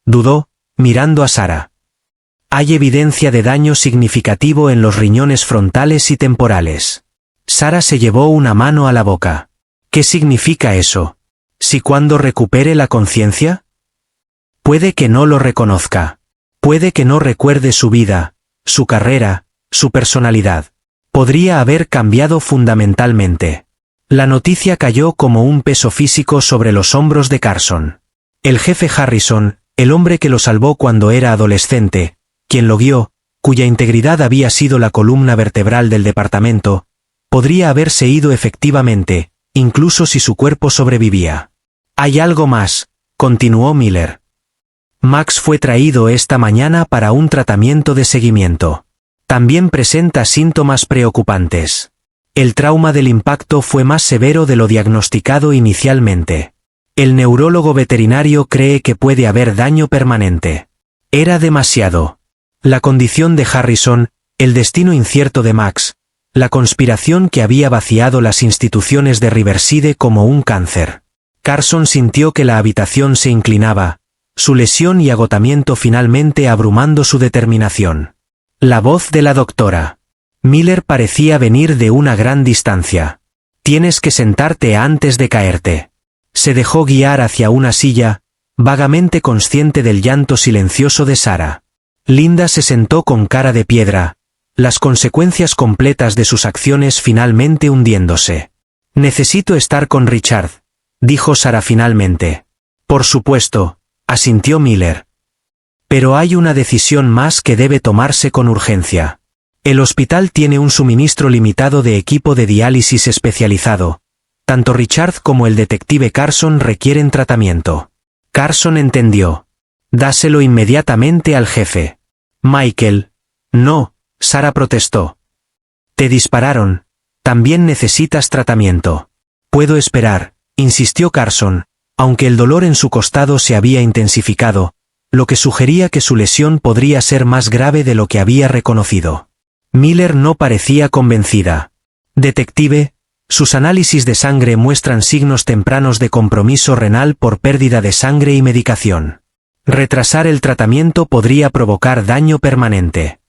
dudó, mirando a Sarah. Hay evidencia de daño significativo en los riñones frontales y temporales. Sarah se llevó una mano a la boca. ¿Qué significa eso? ¿Si cuando recupere la conciencia? Puede que no lo reconozca. Puede que no recuerde su vida, su carrera, su personalidad. Podría haber cambiado fundamentalmente. La noticia cayó como un peso físico sobre los hombros de Carson. El jefe Harrison, el hombre que lo salvó cuando era adolescente, quien lo guió, cuya integridad había sido la columna vertebral del departamento, podría haberse ido efectivamente, incluso si su cuerpo sobrevivía. Hay algo más, continuó Miller. Max fue traído esta mañana para un tratamiento de seguimiento. También presenta síntomas preocupantes. El trauma del impacto fue más severo de lo diagnosticado inicialmente. El neurólogo veterinario cree que puede haber daño permanente. Era demasiado. La condición de Harrison, el destino incierto de Max, la conspiración que había vaciado las instituciones de Riverside como un cáncer. Carson sintió que la habitación se inclinaba, su lesión y agotamiento finalmente abrumando su determinación. La voz de la doctora Miller parecía venir de una gran distancia. Tienes que sentarte antes de caerte. Se dejó guiar hacia una silla, vagamente consciente del llanto silencioso de Sarah. Linda se sentó con cara de piedra, las consecuencias completas de sus acciones finalmente hundiéndose. Necesito estar con Richard, dijo Sarah finalmente. Por supuesto, asintió Miller. Pero hay una decisión más que debe tomarse con urgencia. El hospital tiene un suministro limitado de equipo de diálisis especializado. Tanto Richard como el detective Carson requieren tratamiento. Carson entendió. Dáselo inmediatamente al jefe. Michael. No, Sarah protestó. Te dispararon. También necesitas tratamiento. Puedo esperar, insistió Carson, aunque el dolor en su costado se había intensificado, lo que sugería que su lesión podría ser más grave de lo que había reconocido. Miller no parecía convencida. Detective, sus análisis de sangre muestran signos tempranos de compromiso renal por pérdida de sangre y medicación. Retrasar el tratamiento podría provocar daño permanente.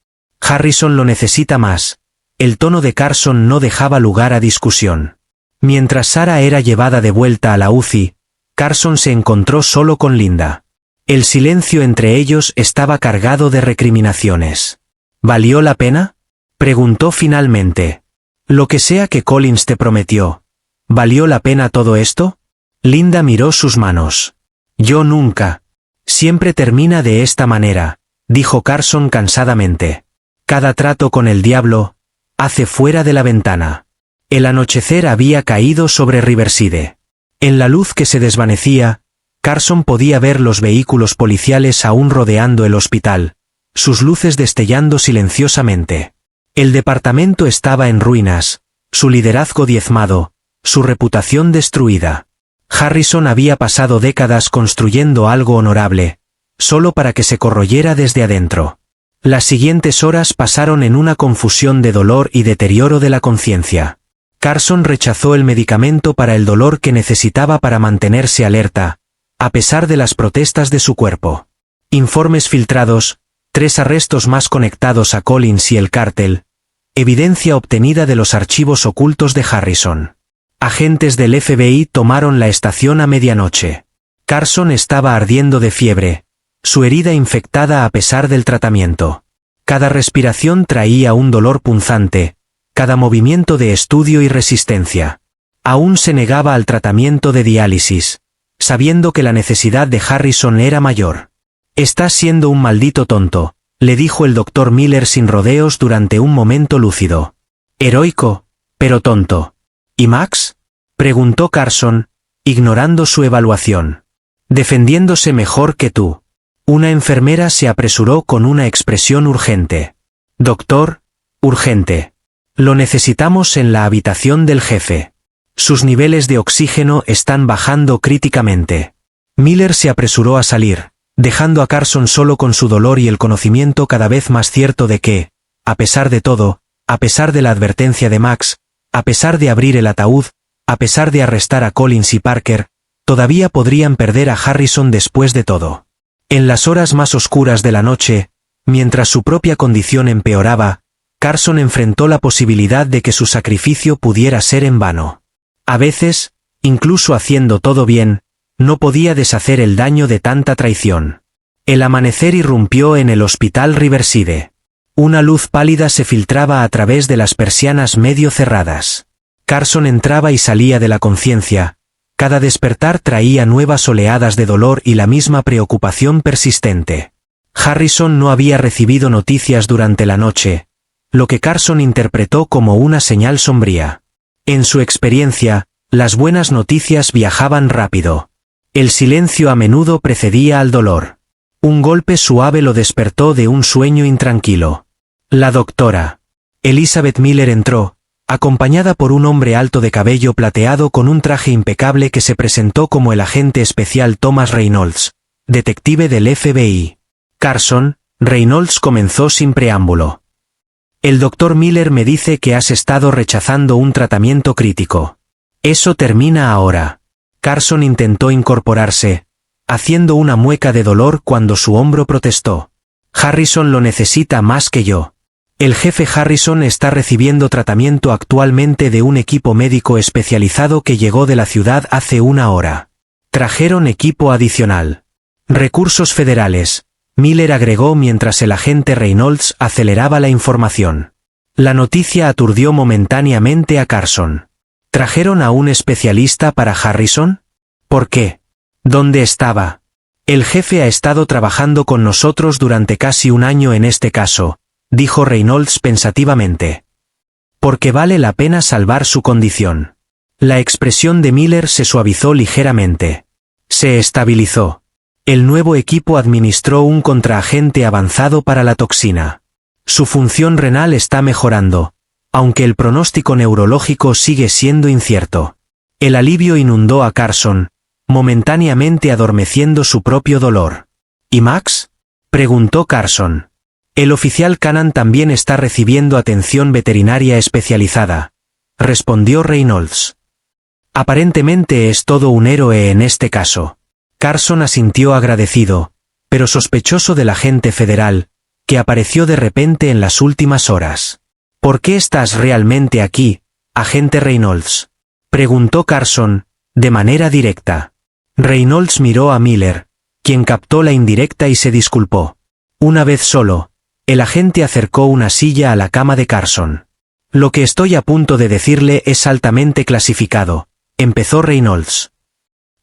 Harrison lo necesita más. El tono de Carson no dejaba lugar a discusión. Mientras Sarah era llevada de vuelta a la UCI, Carson se encontró solo con Linda. El silencio entre ellos estaba cargado de recriminaciones. ¿Valió la pena?, preguntó finalmente. Lo que sea que Collins te prometió. ¿Valió la pena todo esto? Linda miró sus manos. Yo nunca. Siempre termina de esta manera, dijo Carson cansadamente. Cada trato con el diablo, hace fuera de la ventana. El anochecer había caído sobre Riverside. En la luz que se desvanecía, Carson podía ver los vehículos policiales aún rodeando el hospital, sus luces destellando silenciosamente. El departamento estaba en ruinas, su liderazgo diezmado, su reputación destruida. Harrison había pasado décadas construyendo algo honorable, solo para que se corroyera desde adentro. Las siguientes horas pasaron en una confusión de dolor y deterioro de la conciencia. Carson rechazó el medicamento para el dolor que necesitaba para mantenerse alerta, a pesar de las protestas de su cuerpo. Informes filtrados, 3 arrestos más conectados a Collins y el cártel, evidencia obtenida de los archivos ocultos de Harrison. Agentes del FBI tomaron la estación a medianoche. Carson estaba ardiendo de fiebre, su herida infectada a pesar del tratamiento. Cada respiración traía un dolor punzante, cada movimiento de estudio y resistencia. Aún se negaba al tratamiento de diálisis, sabiendo que la necesidad de Harrison era mayor. «Estás siendo un maldito tonto», le dijo el Dr. Miller sin rodeos durante un momento lúcido. «Heroico, pero tonto». «¿Y Max?», preguntó Carson, ignorando su evaluación. «Defendiéndose mejor que tú». Una enfermera se apresuró con una expresión urgente. «Doctor, urgente. Lo necesitamos en la habitación del jefe. Sus niveles de oxígeno están bajando críticamente». Miller se apresuró a salir, dejando a Carson solo con su dolor y el conocimiento cada vez más cierto de que, a pesar de todo, a pesar de la advertencia de Max, a pesar de abrir el ataúd, a pesar de arrestar a Collins y Parker, todavía podrían perder a Harrison después de todo. En las horas más oscuras de la noche, mientras su propia condición empeoraba, Carson enfrentó la posibilidad de que su sacrificio pudiera ser en vano. A veces, incluso haciendo todo bien, no podía deshacer el daño de tanta traición. El amanecer irrumpió en el hospital Riverside. Una luz pálida se filtraba a través de las persianas medio cerradas. Carson entraba y salía de la conciencia. Cada despertar traía nuevas oleadas de dolor y la misma preocupación persistente. Harrison no había recibido noticias durante la noche, lo que Carson interpretó como una señal sombría. En su experiencia, las buenas noticias viajaban rápido. El silencio a menudo precedía al dolor. Un golpe suave lo despertó de un sueño intranquilo. La doctora Elizabeth Miller entró, acompañada por un hombre alto de cabello plateado con un traje impecable que se presentó como el agente especial Thomas Reynolds, detective del FBI. «Carson», Reynolds comenzó sin preámbulo. «El Dr. Miller me dice que has estado rechazando un tratamiento crítico. Eso termina ahora». Carson intentó incorporarse, haciendo una mueca de dolor cuando su hombro protestó. «Harrison lo necesita más que yo. El jefe Harrison está recibiendo tratamiento actualmente de un equipo médico especializado que llegó de la ciudad hace una hora. Trajeron equipo adicional. Recursos federales», Miller agregó mientras el agente Reynolds aceleraba la información. La noticia aturdió momentáneamente a Carson. ¿Trajeron a un especialista para Harrison? ¿Por qué? ¿Dónde estaba? El jefe ha estado trabajando con nosotros durante casi un año en este caso, dijo Reynolds pensativamente. Porque vale la pena salvar su condición. La expresión de Miller se suavizó ligeramente. Se estabilizó. El nuevo equipo administró un contraagente avanzado para la toxina. Su función renal está mejorando, aunque el pronóstico neurológico sigue siendo incierto. El alivio inundó a Carson, momentáneamente adormeciendo su propio dolor. ¿Y Max?, preguntó Carson. El oficial Cannon también está recibiendo atención veterinaria especializada, respondió Reynolds. Aparentemente es todo un héroe en este caso. Carson asintió agradecido, pero sospechoso del agente federal, que apareció de repente en las últimas horas. ¿Por qué estás realmente aquí, agente Reynolds?, preguntó Carson, de manera directa. Reynolds miró a Miller, quien captó la indirecta y se disculpó. Una vez solo, el agente acercó una silla a la cama de Carson. Lo que estoy a punto de decirle es altamente clasificado, empezó Reynolds.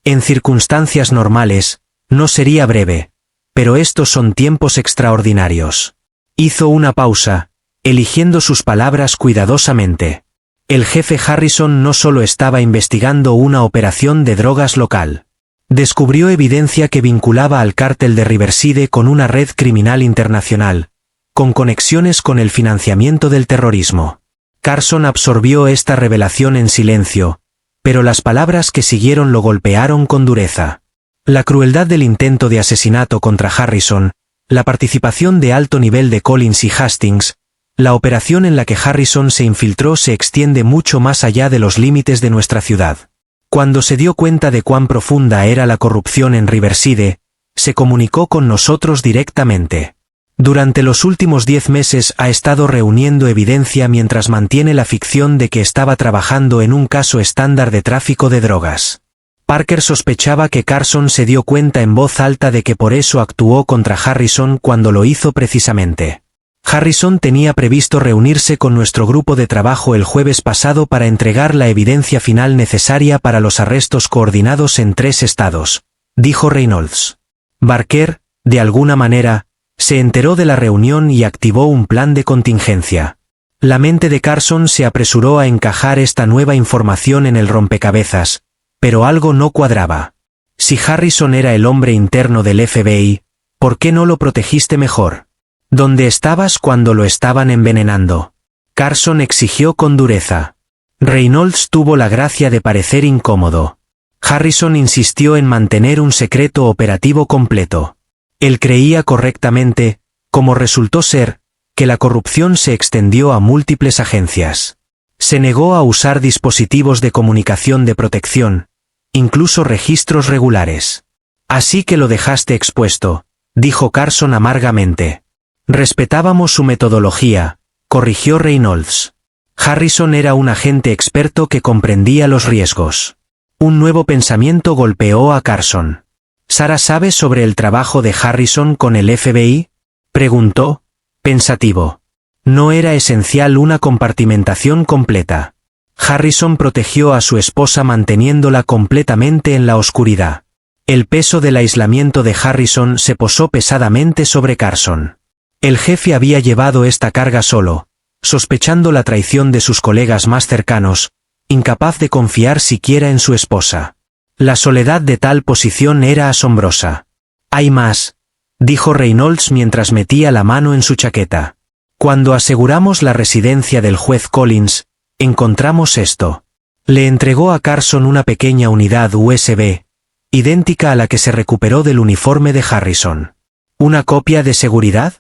En circunstancias normales, no sería breve, pero estos son tiempos extraordinarios. Hizo una pausa, eligiendo sus palabras cuidadosamente. El jefe Harrison no solo estaba investigando una operación de drogas local. Descubrió evidencia que vinculaba al cártel de Riverside con una red criminal internacional, con conexiones con el financiamiento del terrorismo. Carson absorbió esta revelación en silencio, pero las palabras que siguieron lo golpearon con dureza. La crueldad del intento de asesinato contra Harrison, la participación de alto nivel de Collins y Hastings, la operación en la que Harrison se infiltró se extiende mucho más allá de los límites de nuestra ciudad. Cuando se dio cuenta de cuán profunda era la corrupción en Riverside, se comunicó con nosotros directamente. Durante los últimos 10 meses ha estado reuniendo evidencia mientras mantiene la ficción de que estaba trabajando en un caso estándar de tráfico de drogas. Parker sospechaba que Carson se dio cuenta en voz alta de que por eso actuó contra Harrison cuando lo hizo precisamente. Harrison tenía previsto reunirse con nuestro grupo de trabajo el jueves pasado para entregar la evidencia final necesaria para los arrestos coordinados en 3 estados, dijo Reynolds. Barker, de alguna manera, se enteró de la reunión y activó un plan de contingencia. La mente de Carson se apresuró a encajar esta nueva información en el rompecabezas, pero algo no cuadraba. Si Harrison era el hombre interno del FBI, ¿por qué no lo protegiste mejor? ¿Dónde estabas cuando lo estaban envenenando? Carson exigió con dureza. Reynolds tuvo la gracia de parecer incómodo. Harrison insistió en mantener un secreto operativo completo. Él creía correctamente, como resultó ser, que la corrupción se extendió a múltiples agencias. Se negó a usar dispositivos de comunicación de protección, incluso registros regulares. Así que lo dejaste expuesto, dijo Carson amargamente. Respetábamos su metodología, corrigió Reynolds. Harrison era un agente experto que comprendía los riesgos. Un nuevo pensamiento golpeó a Carson. ¿Sara sabe sobre el trabajo de Harrison con el FBI? Preguntó, pensativo. No era esencial una compartimentación completa. Harrison protegió a su esposa manteniéndola completamente en la oscuridad. El peso del aislamiento de Harrison se posó pesadamente sobre Carson. El jefe había llevado esta carga solo, sospechando la traición de sus colegas más cercanos, incapaz de confiar siquiera en su esposa. La soledad de tal posición era asombrosa. Hay más, dijo Reynolds mientras metía la mano en su chaqueta. Cuando aseguramos la residencia del juez Collins, encontramos esto. Le entregó a Carson una pequeña unidad USB, idéntica a la que se recuperó del uniforme de Harrison. ¿Una copia de seguridad?,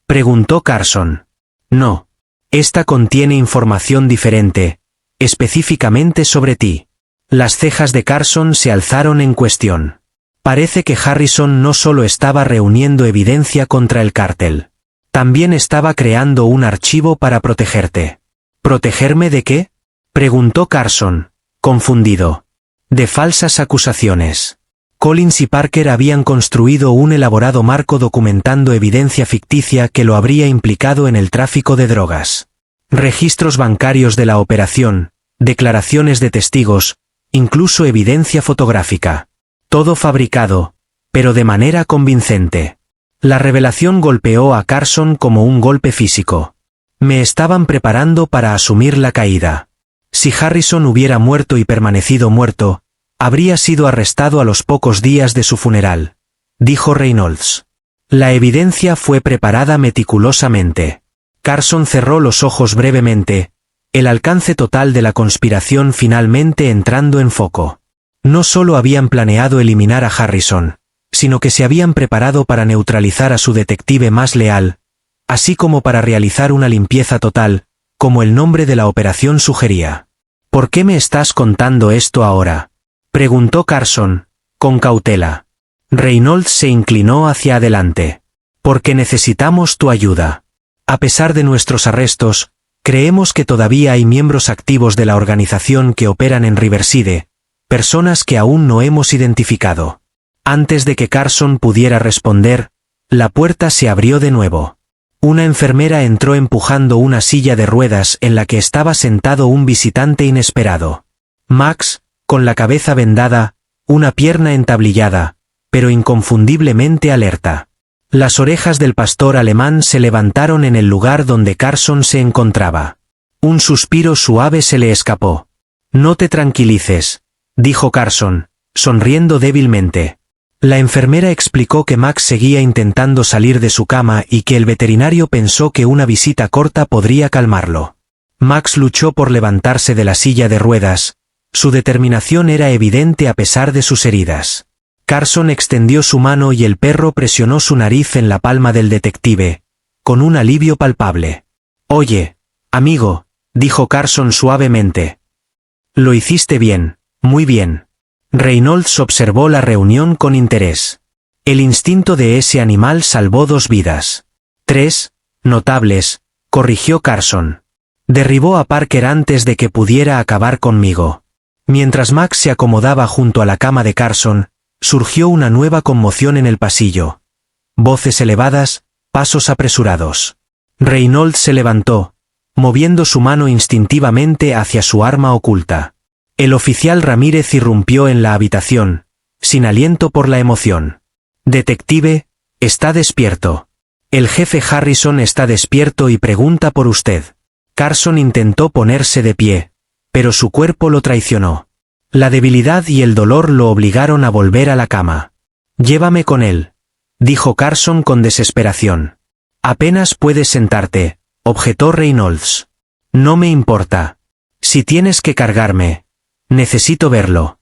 preguntó Carson. No. Esta contiene información diferente, específicamente sobre ti. Las cejas de Carson se alzaron en cuestión. Parece que Harrison no solo estaba reuniendo evidencia contra el cártel. También estaba creando un archivo para protegerte. ¿Protegerme de qué?, preguntó Carson, confundido. De falsas acusaciones. Collins y Parker habían construido un elaborado marco documentando evidencia ficticia que lo habría implicado en el tráfico de drogas. Registros bancarios de la operación, declaraciones de testigos, incluso evidencia fotográfica. Todo fabricado, pero de manera convincente. La revelación golpeó a Carson como un golpe físico. Me estaban preparando para asumir la caída. Si Harrison hubiera muerto y permanecido muerto, habría sido arrestado a los pocos días de su funeral, dijo Reynolds. La evidencia fue preparada meticulosamente. Carson cerró los ojos brevemente, el alcance total de la conspiración finalmente entrando en foco. No solo habían planeado eliminar a Harrison, sino que se habían preparado para neutralizar a su detective más leal, así como para realizar una limpieza total, como el nombre de la operación sugería. ¿Por qué me estás contando esto ahora?, preguntó Carson, con cautela. Reynolds se inclinó hacia adelante. Porque necesitamos tu ayuda. A pesar de nuestros arrestos, creemos que todavía hay miembros activos de la organización que operan en Riverside, personas que aún no hemos identificado. Antes de que Carson pudiera responder, la puerta se abrió de nuevo. Una enfermera entró empujando una silla de ruedas en la que estaba sentado un visitante inesperado. Max, con la cabeza vendada, una pierna entablillada, pero inconfundiblemente alerta. Las orejas del pastor alemán se levantaron en el lugar donde Carson se encontraba. Un suspiro suave se le escapó. No te tranquilices, dijo Carson, sonriendo débilmente. La enfermera explicó que Max seguía intentando salir de su cama y que el veterinario pensó que una visita corta podría calmarlo. Max luchó por levantarse de la silla de ruedas. Su determinación era evidente a pesar de sus heridas. Carson extendió su mano y el perro presionó su nariz en la palma del detective, con un alivio palpable. Oye, amigo, dijo Carson suavemente. Lo hiciste bien, muy bien. Reynolds observó la reunión con interés. El instinto de ese animal salvó 2 vidas. 3, notables, corrigió Carson. Derribó a Parker antes de que pudiera acabar conmigo. Mientras Max se acomodaba junto a la cama de Carson, surgió una nueva conmoción en el pasillo. Voces elevadas, pasos apresurados. Reynolds se levantó, moviendo su mano instintivamente hacia su arma oculta. El oficial Ramírez irrumpió en la habitación, sin aliento por la emoción. Detective, está despierto. El jefe Harrison está despierto y pregunta por usted. Carson intentó ponerse de pie, pero su cuerpo lo traicionó. La debilidad y el dolor lo obligaron a volver a la cama. Llévame con él, dijo Carson con desesperación. Apenas puedes sentarte, objetó Reynolds. No me importa. Si tienes que cargarme, necesito verlo.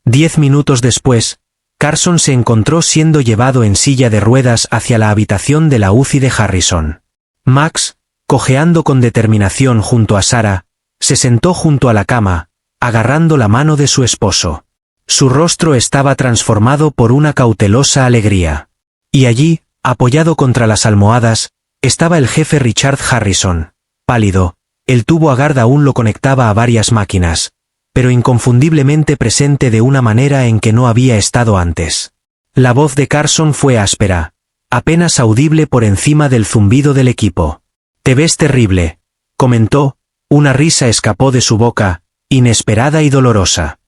10 minutos después, Carson se encontró siendo llevado en silla de ruedas hacia la habitación de la UCI de Harrison. Max, cojeando con determinación junto a Sarah, se sentó junto a la cama, agarrando la mano de su esposo. Su rostro estaba transformado por una cautelosa alegría. Y allí, apoyado contra las almohadas, estaba el jefe Richard Harrison, pálido. El tubo Agard aún lo conectaba a varias máquinas, pero inconfundiblemente presente de una manera en que no había estado antes. La voz de Carson fue áspera, apenas audible por encima del zumbido del equipo. Te ves terrible, comentó. Una risa escapó de su boca, inesperada y dolorosa.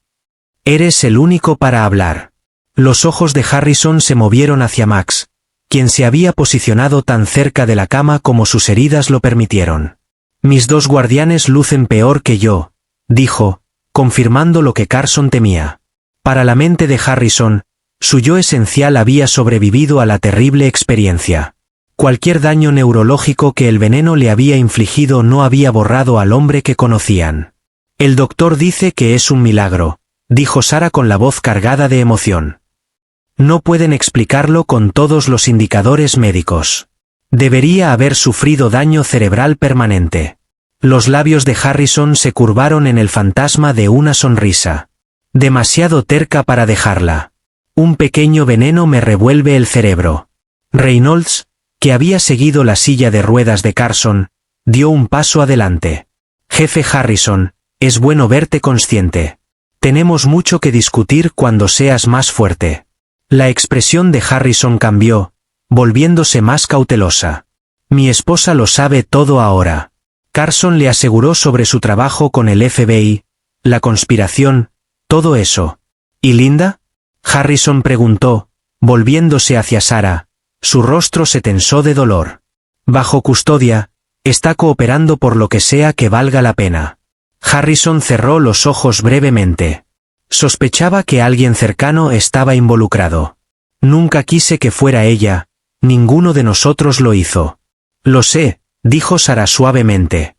Eres el único para hablar. Los ojos de Harrison se movieron hacia Max, quien se había posicionado tan cerca de la cama como sus heridas lo permitieron. Mis 2 guardianes lucen peor que yo, dijo, confirmando lo que Carson temía. Para la mente de Harrison, su yo esencial había sobrevivido a la terrible experiencia. Cualquier daño neurológico que el veneno le había infligido no había borrado al hombre que conocían. El doctor dice que es un milagro, dijo Sarah con la voz cargada de emoción. No pueden explicarlo con todos los indicadores médicos. Debería haber sufrido daño cerebral permanente. Los labios de Harrison se curvaron en el fantasma de una sonrisa. Demasiado terca para dejarla. Un pequeño veneno me revuelve el cerebro. Reynolds, que había seguido la silla de ruedas de Carson, dio un paso adelante. Jefe Harrison, es bueno verte consciente. Tenemos mucho que discutir cuando seas más fuerte. La expresión de Harrison cambió, volviéndose más cautelosa. Mi esposa lo sabe todo ahora. Carson le aseguró sobre su trabajo con el FBI, la conspiración, todo eso. ¿Y Linda? Harrison preguntó, volviéndose hacia Sarah. Su rostro se tensó de dolor. Bajo custodia, está cooperando por lo que sea que valga la pena. Harrison cerró los ojos brevemente. Sospechaba que alguien cercano estaba involucrado. Nunca quise que fuera ella, ninguno de nosotros lo hizo. Lo sé, dijo Sarah suavemente.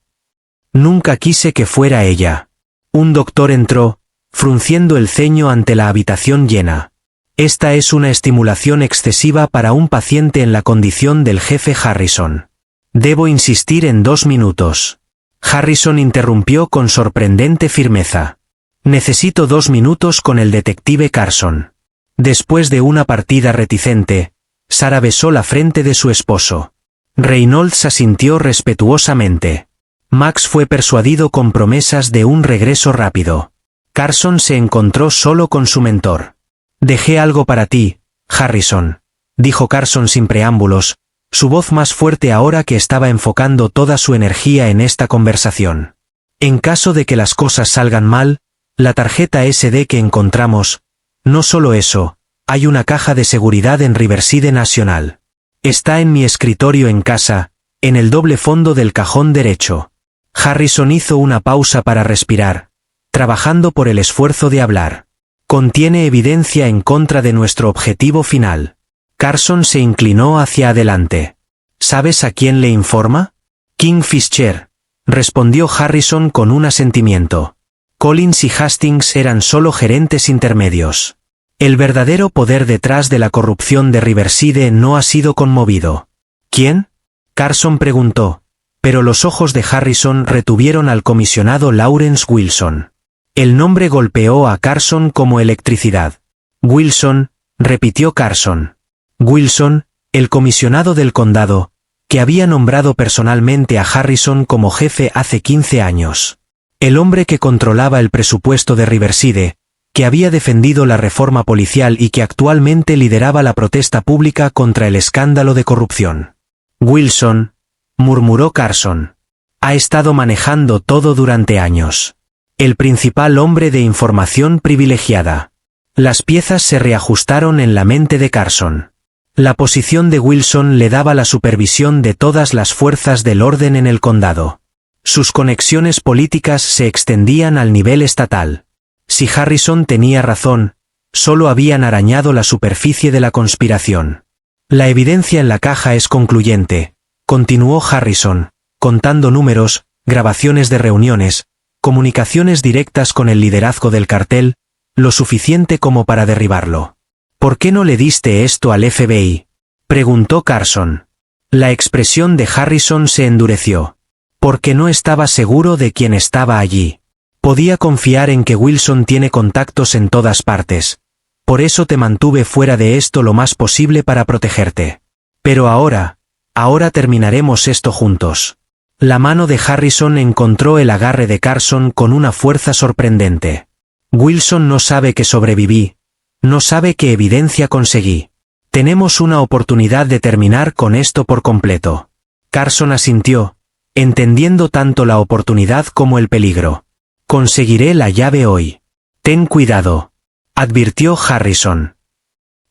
Nunca quise que fuera ella. Un doctor entró, frunciendo el ceño ante la habitación llena. Esta es una estimulación excesiva para un paciente en la condición del jefe Harrison. Debo insistir en 2 minutos. Harrison interrumpió con sorprendente firmeza. Necesito 2 minutos con el detective Carson. Después de una partida reticente, Sarah besó la frente de su esposo. Reynolds asintió respetuosamente. Max fue persuadido con promesas de un regreso rápido. Carson se encontró solo con su mentor. Dejé algo para ti, Harrison, dijo Carson sin preámbulos, su voz más fuerte ahora que estaba enfocando toda su energía en esta conversación. En caso de que las cosas salgan mal, la tarjeta SD que encontramos, no solo eso, hay una caja de seguridad en Riverside National. Está en mi escritorio en casa, en el doble fondo del cajón derecho. Harrison hizo una pausa para respirar, trabajando por el esfuerzo de hablar. Contiene evidencia en contra de nuestro objetivo final. Carson se inclinó hacia adelante. ¿Sabes a quién le informa? Kingfisher, respondió Harrison con un asentimiento. Collins y Hastings eran solo gerentes intermedios. El verdadero poder detrás de la corrupción de Riverside no ha sido conmovido. ¿Quién? Carson preguntó, pero los ojos de Harrison retuvieron al comisionado Lawrence Wilson. El nombre golpeó a Carson como electricidad. Wilson, repitió Carson. Wilson, el comisionado del condado, que había nombrado personalmente a Harrison como jefe hace 15 años. El hombre que controlaba el presupuesto de Riverside, que había defendido la reforma policial y que actualmente lideraba la protesta pública contra el escándalo de corrupción. Wilson, murmuró Carson. Ha estado manejando todo durante años. El principal hombre de información privilegiada. Las piezas se reajustaron en la mente de Carson. La posición de Wilson le daba la supervisión de todas las fuerzas del orden en el condado. Sus conexiones políticas se extendían al nivel estatal. Si Harrison tenía razón, solo habían arañado la superficie de la conspiración. La evidencia en la caja es concluyente, continuó Harrison, contando números, grabaciones de reuniones, comunicaciones directas con el liderazgo del cartel, lo suficiente como para derribarlo. ¿Por qué no le diste esto al FBI? Preguntó Carson. La expresión de Harrison se endureció. Porque no estaba seguro de quién estaba allí. Podía confiar en que Wilson tiene contactos en todas partes. Por eso te mantuve fuera de esto lo más posible para protegerte. Pero ahora terminaremos esto juntos. La mano de Harrison encontró el agarre de Carson con una fuerza sorprendente. Wilson no sabe que sobreviví. No sabe qué evidencia conseguí. Tenemos una oportunidad de terminar con esto por completo. Carson asintió, entendiendo tanto la oportunidad como el peligro. Conseguiré la llave hoy. Ten cuidado, advirtió Harrison.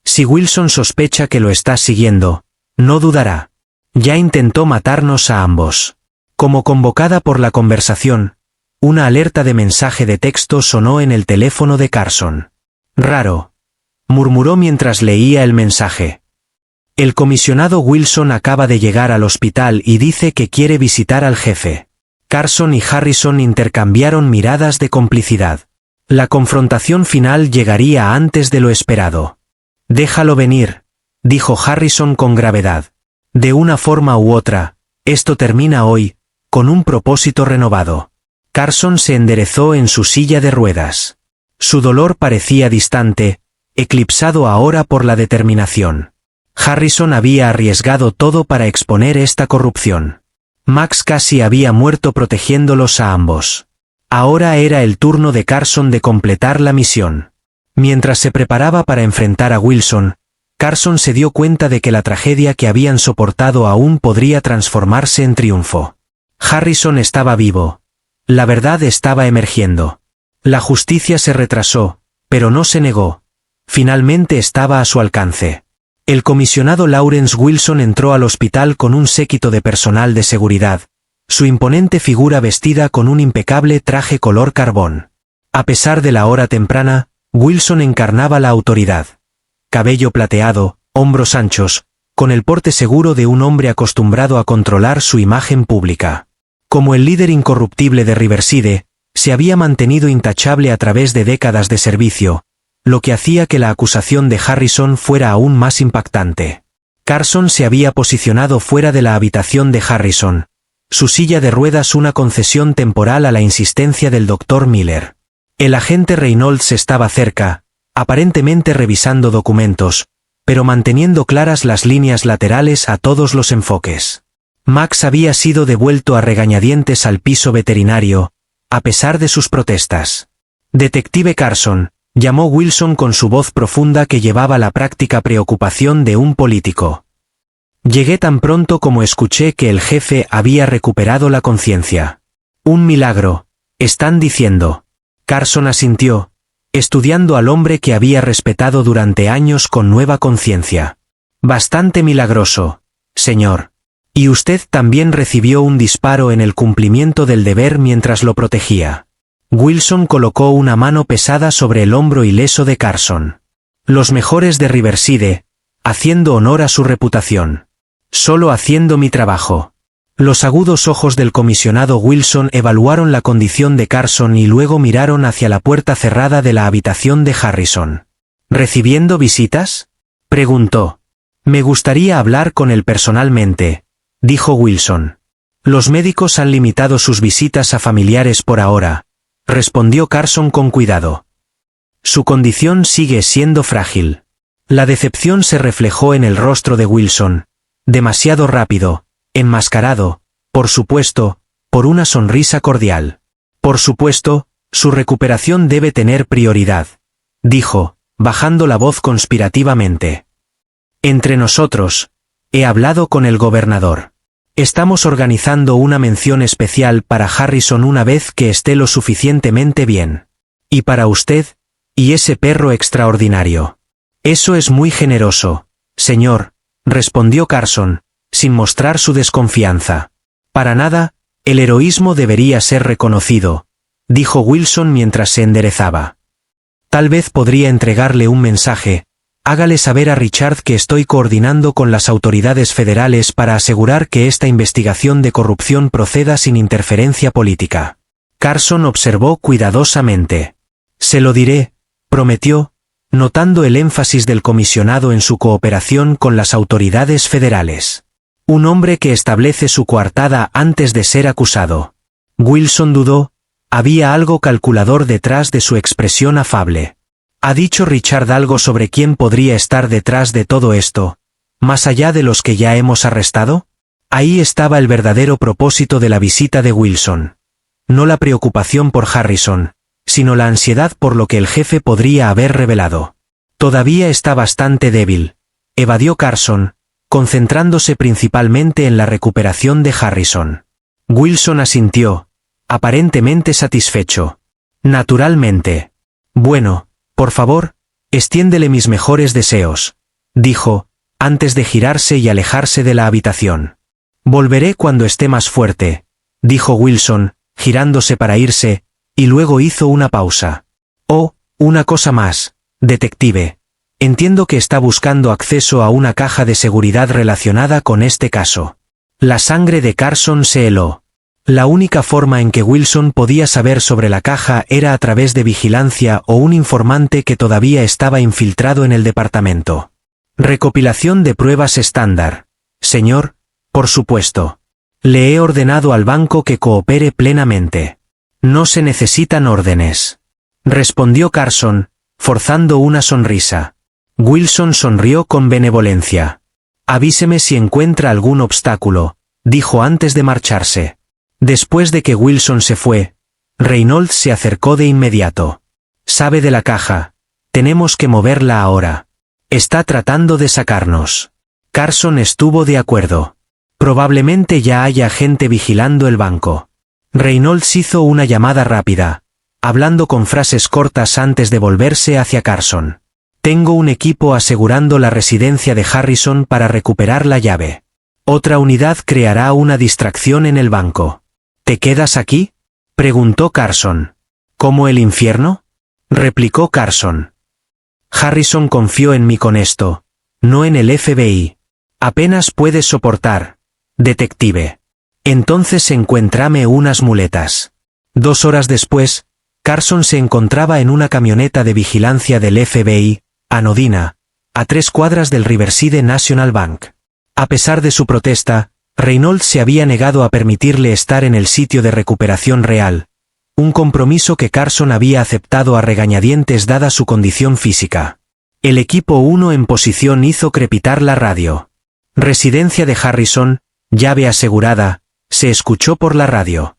Si Wilson sospecha que lo estás siguiendo, no dudará. Ya intentó matarnos a ambos. Como convocada por la conversación, una alerta de mensaje de texto sonó en el teléfono de Carson. Raro, murmuró mientras leía el mensaje. El comisionado Wilson acaba de llegar al hospital y dice que quiere visitar al jefe. Carson y Harrison intercambiaron miradas de complicidad. La confrontación final llegaría antes de lo esperado. Déjalo venir, dijo Harrison con gravedad. De una forma u otra, esto termina hoy, con un propósito renovado. Carson se enderezó en su silla de ruedas. Su dolor parecía distante, eclipsado ahora por la determinación. Harrison había arriesgado todo para exponer esta corrupción. Max casi había muerto protegiéndolos a ambos. Ahora era el turno de Carson de completar la misión. Mientras se preparaba para enfrentar a Wilson, Carson se dio cuenta de que la tragedia que habían soportado aún podría transformarse en triunfo. Harrison estaba vivo. La verdad estaba emergiendo. La justicia se retrasó, pero no se negó. Finalmente estaba a su alcance. El comisionado Lawrence Wilson entró al hospital con un séquito de personal de seguridad, su imponente figura vestida con un impecable traje color carbón. A pesar de la hora temprana, Wilson encarnaba la autoridad. Cabello plateado, hombros anchos, con el porte seguro de un hombre acostumbrado a controlar su imagen pública. Como el líder incorruptible de Riverside, se había mantenido intachable a través de décadas de servicio, lo que hacía que la acusación de Harrison fuera aún más impactante. Carson se había posicionado fuera de la habitación de Harrison, su silla de ruedas una concesión temporal a la insistencia del Dr. Miller. El agente Reynolds estaba cerca, aparentemente revisando documentos, pero manteniendo claras las líneas laterales a todos los enfoques. Max había sido devuelto a regañadientes al piso veterinario, a pesar de sus protestas. Detective Carson, llamó Wilson con su voz profunda que llevaba la práctica preocupación de un político. Llegué tan pronto como escuché que el jefe había recuperado la conciencia. Un milagro, están diciendo. Carson asintió, estudiando al hombre que había respetado durante años con nueva conciencia. Bastante milagroso, señor. Y usted también recibió un disparo en el cumplimiento del deber mientras lo protegía. Wilson colocó una mano pesada sobre el hombro ileso de Carson. Los mejores de Riverside, haciendo honor a su reputación. Solo haciendo mi trabajo. Los agudos ojos del comisionado Wilson evaluaron la condición de Carson y luego miraron hacia la puerta cerrada de la habitación de Harrison. ¿Recibiendo visitas?, preguntó. Me gustaría hablar con él personalmente, dijo Wilson. Los médicos han limitado sus visitas a familiares por ahora, respondió Carson con cuidado. Su condición sigue siendo frágil. La decepción se reflejó en el rostro de Wilson, demasiado rápido, enmascarado, por supuesto, por una sonrisa cordial. Por supuesto, su recuperación debe tener prioridad, dijo, bajando la voz conspirativamente. Entre nosotros, he hablado con el gobernador. Estamos organizando una mención especial para Harrison una vez que esté lo suficientemente bien. Y para usted, y ese perro extraordinario. Eso es muy generoso, señor, respondió Carson, sin mostrar su desconfianza. Para nada, el heroísmo debería ser reconocido, dijo Wilson mientras se enderezaba. Tal vez podría entregarle un mensaje. Hágale saber a Richard que estoy coordinando con las autoridades federales para asegurar que esta investigación de corrupción proceda sin interferencia política. Carson observó cuidadosamente. Se lo diré, prometió, notando el énfasis del comisionado en su cooperación con las autoridades federales. Un hombre que establece su coartada antes de ser acusado. Wilson dudó, había algo calculador detrás de su expresión afable. ¿Ha dicho Richard algo sobre quién podría estar detrás de todo esto, más allá de los que ya hemos arrestado? Ahí estaba el verdadero propósito de la visita de Wilson. No la preocupación por Harrison, sino la ansiedad por lo que el jefe podría haber revelado. Todavía está bastante débil, evadió Carson, concentrándose principalmente en la recuperación de Harrison. Wilson asintió, aparentemente satisfecho. Naturalmente. Bueno, por favor, extiéndele mis mejores deseos, dijo, antes de girarse y alejarse de la habitación. Volveré cuando esté más fuerte, dijo Wilson, girándose para irse, y luego hizo una pausa. Oh, una cosa más, detective. Entiendo que está buscando acceso a una caja de seguridad relacionada con este caso. La sangre de Carson se heló. La única forma en que Wilson podía saber sobre la caja era a través de vigilancia o un informante que todavía estaba infiltrado en el departamento. Recopilación de pruebas estándar. Señor, por supuesto. Le he ordenado al banco que coopere plenamente. No se necesitan órdenes. Respondió Carson, forzando una sonrisa. Wilson sonrió con benevolencia. Avíseme si encuentra algún obstáculo, dijo antes de marcharse. Después de que Wilson se fue, Reynolds se acercó de inmediato. Sabe de la caja. Tenemos que moverla ahora. Está tratando de sacarnos. Carson estuvo de acuerdo. Probablemente ya haya gente vigilando el banco. Reynolds hizo una llamada rápida, hablando con frases cortas antes de volverse hacia Carson. Tengo un equipo asegurando la residencia de Harrison para recuperar la llave. Otra unidad creará una distracción en el banco. ¿Te quedas aquí?, preguntó Carson. ¿Cómo el infierno?, replicó Carson. Harrison confió en mí con esto, no en el FBI. Apenas puedes soportar, detective. Entonces encuéntrame unas muletas. 2 horas después, Carson se encontraba en una camioneta de vigilancia del FBI, anodina, a 3 cuadras del Riverside National Bank. A pesar de su protesta, Reynolds se había negado a permitirle estar en el sitio de recuperación real, un compromiso que Carson había aceptado a regañadientes dada su condición física. El equipo 1 en posición hizo crepitar la radio. Residencia de Harrison, llave asegurada, se escuchó por la radio.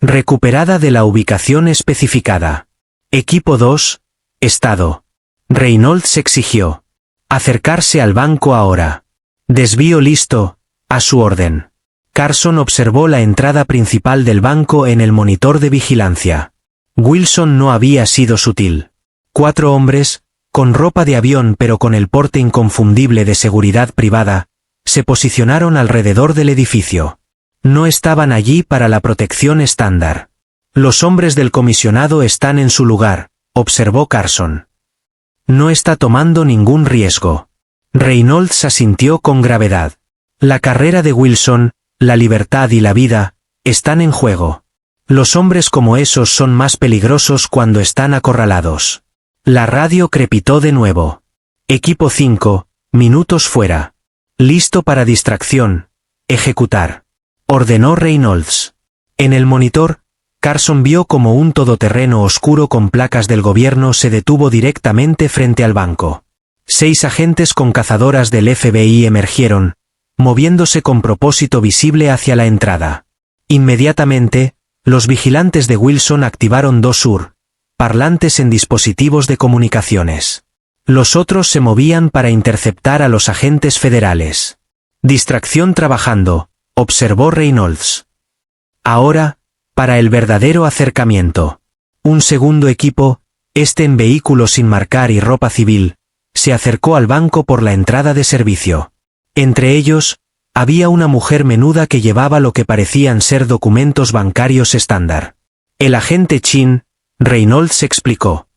Recuperada de la ubicación especificada. Equipo 2, estado. Reynolds exigió. Acercarse al banco ahora. Desvío listo, a su orden. Carson observó la entrada principal del banco en el monitor de vigilancia. Wilson no había sido sutil. 4 hombres, con ropa de avión pero con el porte inconfundible de seguridad privada, Se posicionaron alrededor del edificio. No estaban allí para la protección estándar. Los hombres del comisionado están en su lugar, observó Carson. No está tomando ningún riesgo. Reynolds asintió con gravedad. La carrera de Wilson, la libertad y la vida, están en juego. Los hombres como esos son más peligrosos cuando están acorralados. La radio crepitó de nuevo. Equipo 5, minutos fuera. Listo para distracción. Ejecutar. Ordenó Reynolds. En el monitor, Carson vio como un todoterreno oscuro con placas del gobierno se detuvo directamente frente al banco. 6 agentes con cazadoras del FBI emergieron, moviéndose con propósito visible hacia la entrada. Inmediatamente, los vigilantes de Wilson activaron 2 parlantes en dispositivos de comunicaciones. Los otros se movían para interceptar a los agentes federales. Distracción trabajando, observó Reynolds. Ahora, para el verdadero acercamiento. Un segundo equipo, este en vehículo sin marcar y ropa civil, se acercó al banco por la entrada de servicio. Entre ellos, había una mujer menuda que llevaba lo que parecían ser documentos bancarios estándar. El agente Chin, Reynolds explicó.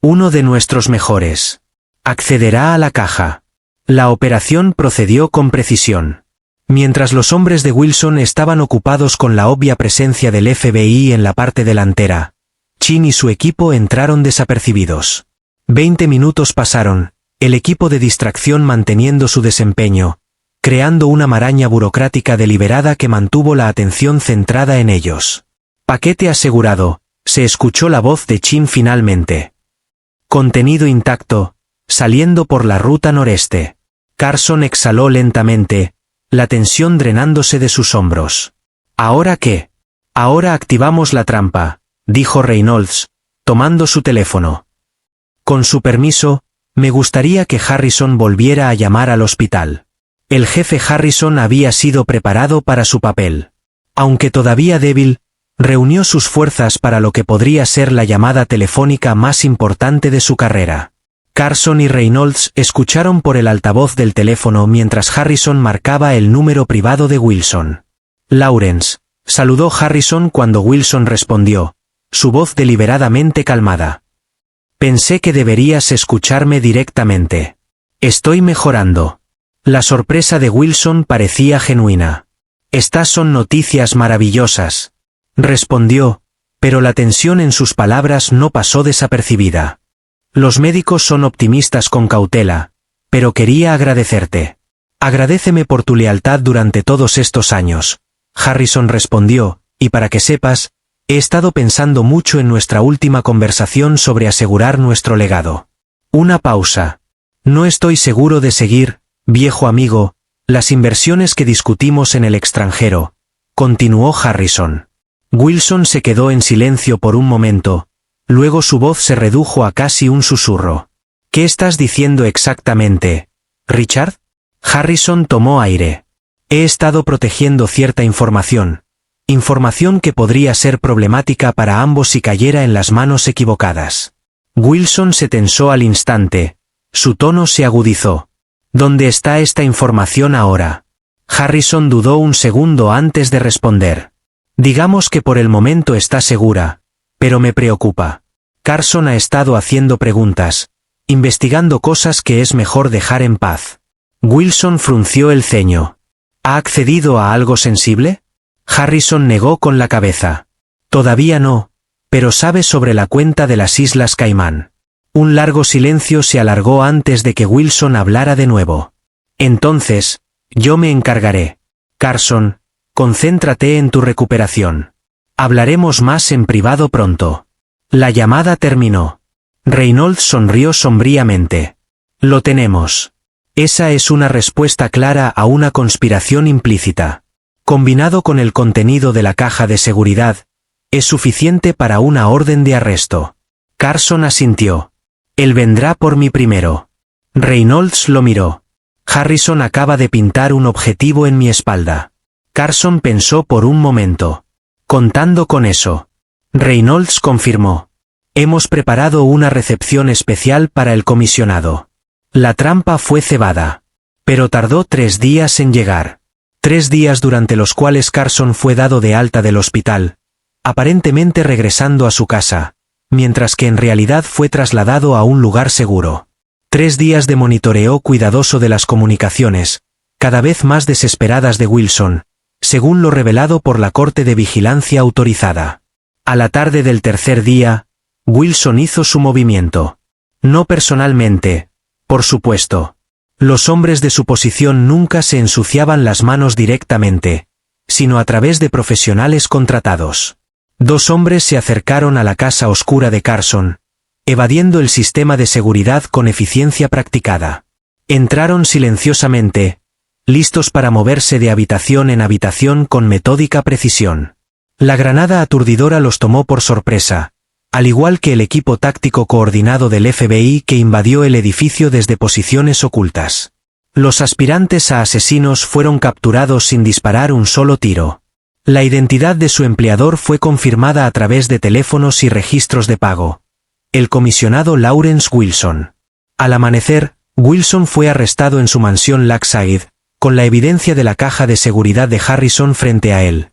Uno de nuestros mejores. Accederá a la caja. La operación procedió con precisión. Mientras los hombres de Wilson estaban ocupados con la obvia presencia del FBI en la parte delantera, Chin y su equipo entraron desapercibidos. 20 minutos pasaron, el equipo de distracción manteniendo su desempeño, creando una maraña burocrática deliberada que mantuvo la atención centrada en ellos. Paquete asegurado, se escuchó la voz de Chin finalmente. Contenido intacto, saliendo por la ruta noreste. Carson exhaló lentamente, la tensión drenándose de sus hombros. ¿Ahora qué? Ahora activamos la trampa, dijo Reynolds, tomando su teléfono. Con su permiso, me gustaría que Harrison volviera a llamar al hospital. El jefe Harrison había sido preparado para su papel. Aunque todavía débil, reunió sus fuerzas para lo que podría ser la llamada telefónica más importante de su carrera. Carson y Reynolds escucharon por el altavoz del teléfono mientras Harrison marcaba el número privado de Wilson. Lawrence, saludó Harrison cuando Wilson respondió, su voz deliberadamente calmada. Pensé que deberías escucharme directamente. Estoy mejorando. La sorpresa de Wilson parecía genuina. Estas son noticias maravillosas, respondió, pero la tensión en sus palabras no pasó desapercibida. Los médicos son optimistas con cautela, pero quería agradecerte. Agradéceme por tu lealtad durante todos estos años, Harrison respondió, y para que sepas, he estado pensando mucho en nuestra última conversación sobre asegurar nuestro legado. Una pausa. No estoy seguro de seguir, viejo amigo, las inversiones que discutimos en el extranjero, continuó Harrison. Wilson se quedó en silencio por un momento, luego su voz se redujo a casi un susurro. ¿Qué estás diciendo exactamente, Richard? Harrison tomó aire. He estado protegiendo cierta información que podría ser problemática para ambos si cayera en las manos equivocadas. Wilson se tensó al instante, su tono se agudizó. ¿Dónde está esta información ahora? Harrison dudó un segundo antes de responder. Digamos que por el momento está segura, pero me preocupa. Carson ha estado haciendo preguntas, investigando cosas que es mejor dejar en paz. Wilson frunció el ceño. ¿Ha accedido a algo sensible? Harrison negó con la cabeza. Todavía no, pero sabe sobre la cuenta de las Islas Caimán. Un largo silencio se alargó antes de que Wilson hablara de nuevo. Entonces, yo me encargaré. Carson, concéntrate en tu recuperación. Hablaremos más en privado pronto. La llamada terminó. Reynolds sonrió sombríamente. Lo tenemos. Esa es una respuesta clara a una conspiración implícita. Combinado con el contenido de la caja de seguridad, es suficiente para una orden de arresto. Carson asintió. Él vendrá por mí primero. Reynolds lo miró. Harrison acaba de pintar un objetivo en mi espalda. Carson pensó por un momento. Contando con eso. Reynolds confirmó. Hemos preparado una recepción especial para el comisionado. La trampa fue cebada. Pero tardó 3 días en llegar. 3 días durante los cuales Carson fue dado de alta del hospital, aparentemente regresando a su casa, mientras que en realidad fue trasladado a un lugar seguro. 3 días de monitoreo cuidadoso de las comunicaciones, cada vez más desesperadas de Wilson, según lo revelado por la Corte de Vigilancia autorizada. A la tarde del tercer día, Wilson hizo su movimiento. No personalmente, por supuesto. Los hombres de su posición nunca se ensuciaban las manos directamente, sino a través de profesionales contratados. 2 hombres se acercaron a la casa oscura de Carson, evadiendo el sistema de seguridad con eficiencia practicada. Entraron silenciosamente, listos para moverse de habitación en habitación con metódica precisión. La granada aturdidora los tomó por sorpresa, al igual que el equipo táctico coordinado del FBI que invadió el edificio desde posiciones ocultas. Los aspirantes a asesinos fueron capturados sin disparar un solo tiro. La identidad de su empleador fue confirmada a través de teléfonos y registros de pago. El comisionado Lawrence Wilson. Al amanecer, Wilson fue arrestado en su mansión Lakeside, con la evidencia de la caja de seguridad de Harrison frente a él.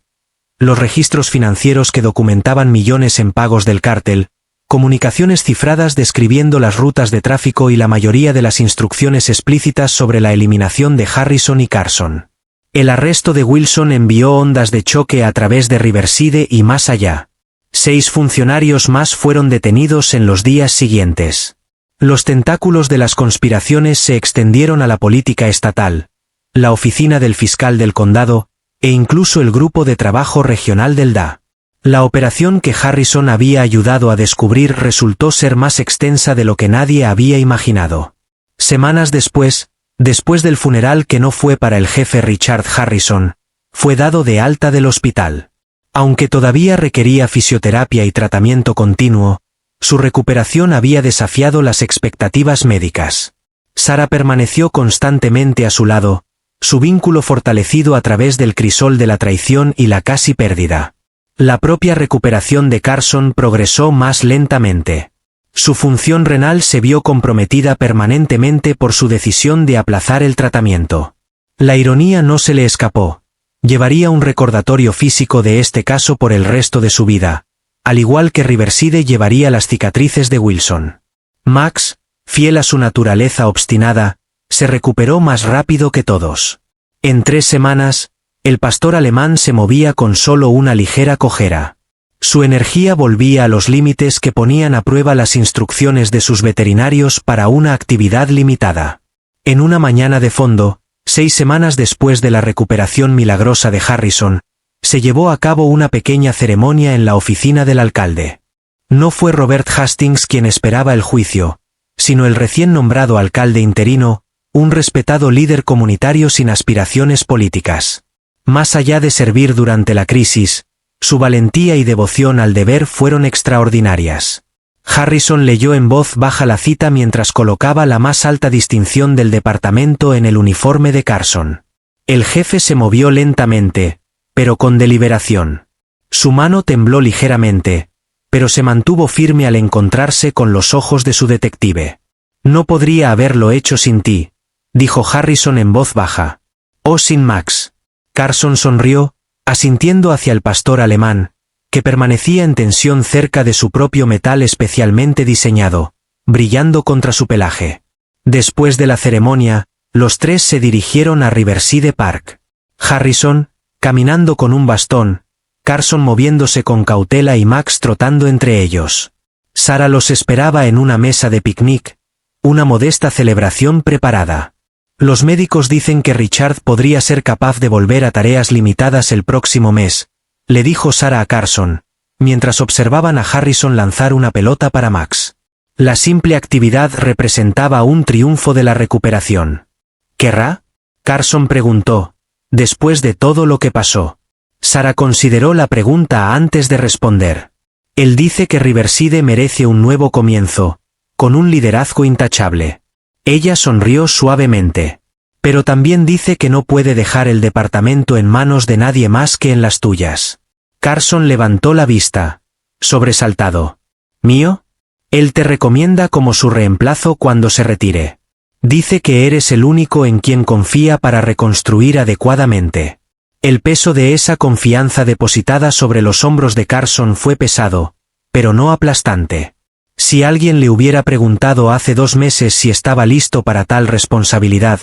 Los registros financieros que documentaban millones en pagos del cártel, comunicaciones cifradas describiendo las rutas de tráfico y la mayoría de las instrucciones explícitas sobre la eliminación de Harrison y Carson. El arresto de Wilson envió ondas de choque a través de Riverside y más allá. 6 funcionarios más fueron detenidos en los días siguientes. Los tentáculos de las conspiraciones se extendieron a la política estatal, la oficina del fiscal del condado, e incluso el grupo de trabajo regional del DA. La operación que Harrison había ayudado a descubrir resultó ser más extensa de lo que nadie había imaginado. Semanas después del funeral que no fue para el jefe Richard Harrison, fue dado de alta del hospital. Aunque todavía requería fisioterapia y tratamiento continuo, su recuperación había desafiado las expectativas médicas. Sarah permaneció constantemente a su lado, su vínculo fortalecido a través del crisol de la traición y la casi pérdida. La propia recuperación de Carson progresó más lentamente. Su función renal se vio comprometida permanentemente por su decisión de aplazar el tratamiento. La ironía no se le escapó. Llevaría un recordatorio físico de este caso por el resto de su vida, al igual que Riverside llevaría las cicatrices de Wilson. Max, fiel a su naturaleza obstinada, se recuperó más rápido que todos. En 3 semanas, el pastor alemán se movía con solo una ligera cojera. Su energía volvía a los límites que ponían a prueba las instrucciones de sus veterinarios para una actividad limitada. En una mañana de fondo, 6 semanas después de la recuperación milagrosa de Harrison, se llevó a cabo una pequeña ceremonia en la oficina del alcalde. No fue Robert Hastings quien esperaba el juicio, sino el recién nombrado alcalde interino, un respetado líder comunitario sin aspiraciones políticas. Más allá de servir durante la crisis, su valentía y devoción al deber fueron extraordinarias. Harrison leyó en voz baja la cita mientras colocaba la más alta distinción del departamento en el uniforme de Carson. El jefe se movió lentamente, pero con deliberación. Su mano tembló ligeramente, pero se mantuvo firme al encontrarse con los ojos de su detective. No podría haberlo hecho sin ti, dijo Harrison en voz baja. O sin Max. Carson sonrió, asintiendo hacia el pastor alemán, que permanecía en tensión cerca de su propio metal especialmente diseñado, brillando contra su pelaje. Después de la ceremonia, los 3 se dirigieron a Riverside Park. Harrison, caminando con un bastón, Carson moviéndose con cautela y Max trotando entre ellos. Sarah los esperaba en una mesa de picnic, una modesta celebración preparada. Los médicos dicen que Richard podría ser capaz de volver a tareas limitadas el próximo mes, le dijo Sarah a Carson, mientras observaban a Harrison lanzar una pelota para Max. La simple actividad representaba un triunfo de la recuperación. ¿Querrá? Carson preguntó, después de todo lo que pasó. Sarah consideró la pregunta antes de responder. Él dice que Riverside merece un nuevo comienzo, con un liderazgo intachable. Ella sonrió suavemente. Pero también dice que no puede dejar el departamento en manos de nadie más que en las tuyas. Carson levantó la vista, sobresaltado. ¿Mío? Él te recomienda como su reemplazo cuando se retire. Dice que eres el único en quien confía para reconstruir adecuadamente. El peso de esa confianza depositada sobre los hombros de Carson fue pesado, pero no aplastante. Si alguien le hubiera preguntado hace 2 meses si estaba listo para tal responsabilidad,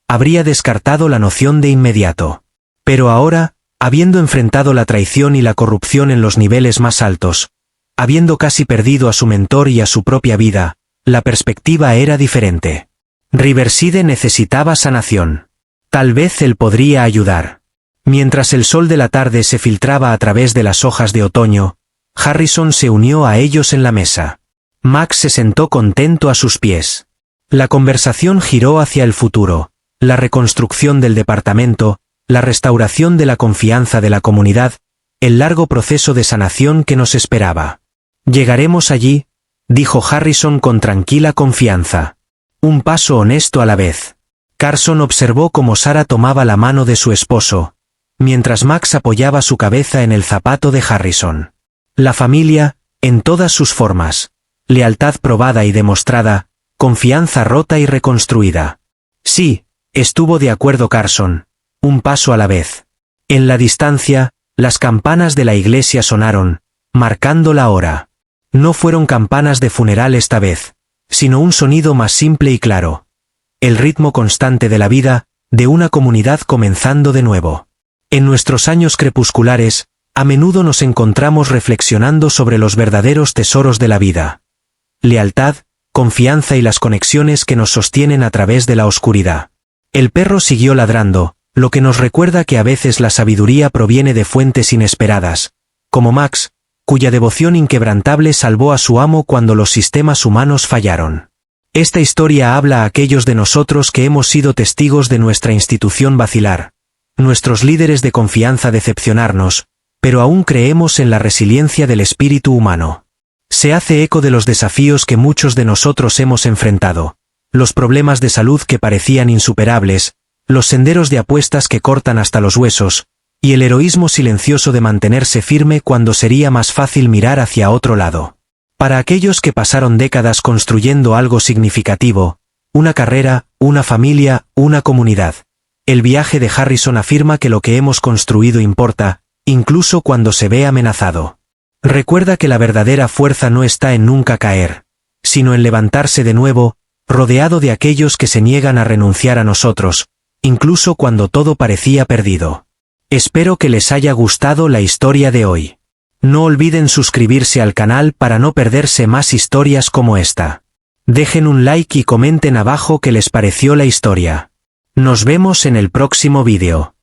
habría descartado la noción de inmediato. Pero ahora, habiendo enfrentado la traición y la corrupción en los niveles más altos, habiendo casi perdido a su mentor y a su propia vida, la perspectiva era diferente. Riverside necesitaba sanación. Tal vez él podría ayudar. Mientras el sol de la tarde se filtraba a través de las hojas de otoño, Harrison se unió a ellos en la mesa. Max se sentó contento a sus pies. La conversación giró hacia el futuro, la reconstrucción del departamento, la restauración de la confianza de la comunidad, el largo proceso de sanación que nos esperaba. «Llegaremos allí», dijo Harrison con tranquila confianza. Un paso honesto a la vez. Carson observó cómo Sarah tomaba la mano de su esposo, mientras Max apoyaba su cabeza en el zapato de Harrison. La familia, en todas sus formas. Lealtad probada y demostrada, confianza rota y reconstruida. Sí, estuvo de acuerdo Carson, un paso a la vez. En la distancia, las campanas de la iglesia sonaron, marcando la hora. No fueron campanas de funeral esta vez, sino un sonido más simple y claro. El ritmo constante de la vida, de una comunidad comenzando de nuevo. En nuestros años crepusculares, a menudo nos encontramos reflexionando sobre los verdaderos tesoros de la vida. Lealtad, confianza y las conexiones que nos sostienen a través de la oscuridad. El perro siguió ladrando, lo que nos recuerda que a veces la sabiduría proviene de fuentes inesperadas, como Max, cuya devoción inquebrantable salvó a su amo cuando los sistemas humanos fallaron. Esta historia habla a aquellos de nosotros que hemos sido testigos de nuestra institución vacilar, nuestros líderes de confianza decepcionarnos, pero aún creemos en la resiliencia del espíritu humano. Se hace eco de los desafíos que muchos de nosotros hemos enfrentado, los problemas de salud que parecían insuperables, los senderos de apuestas que cortan hasta los huesos, y el heroísmo silencioso de mantenerse firme cuando sería más fácil mirar hacia otro lado. Para aquellos que pasaron décadas construyendo algo significativo, una carrera, una familia, una comunidad, el viaje de Harrison afirma que lo que hemos construido importa, incluso cuando se ve amenazado. Recuerda que la verdadera fuerza no está en nunca caer, sino en levantarse de nuevo, rodeado de aquellos que se niegan a renunciar a nosotros, incluso cuando todo parecía perdido. Espero que les haya gustado la historia de hoy. No olviden suscribirse al canal para no perderse más historias como esta. Dejen un like y comenten abajo qué les pareció la historia. Nos vemos en el próximo vídeo.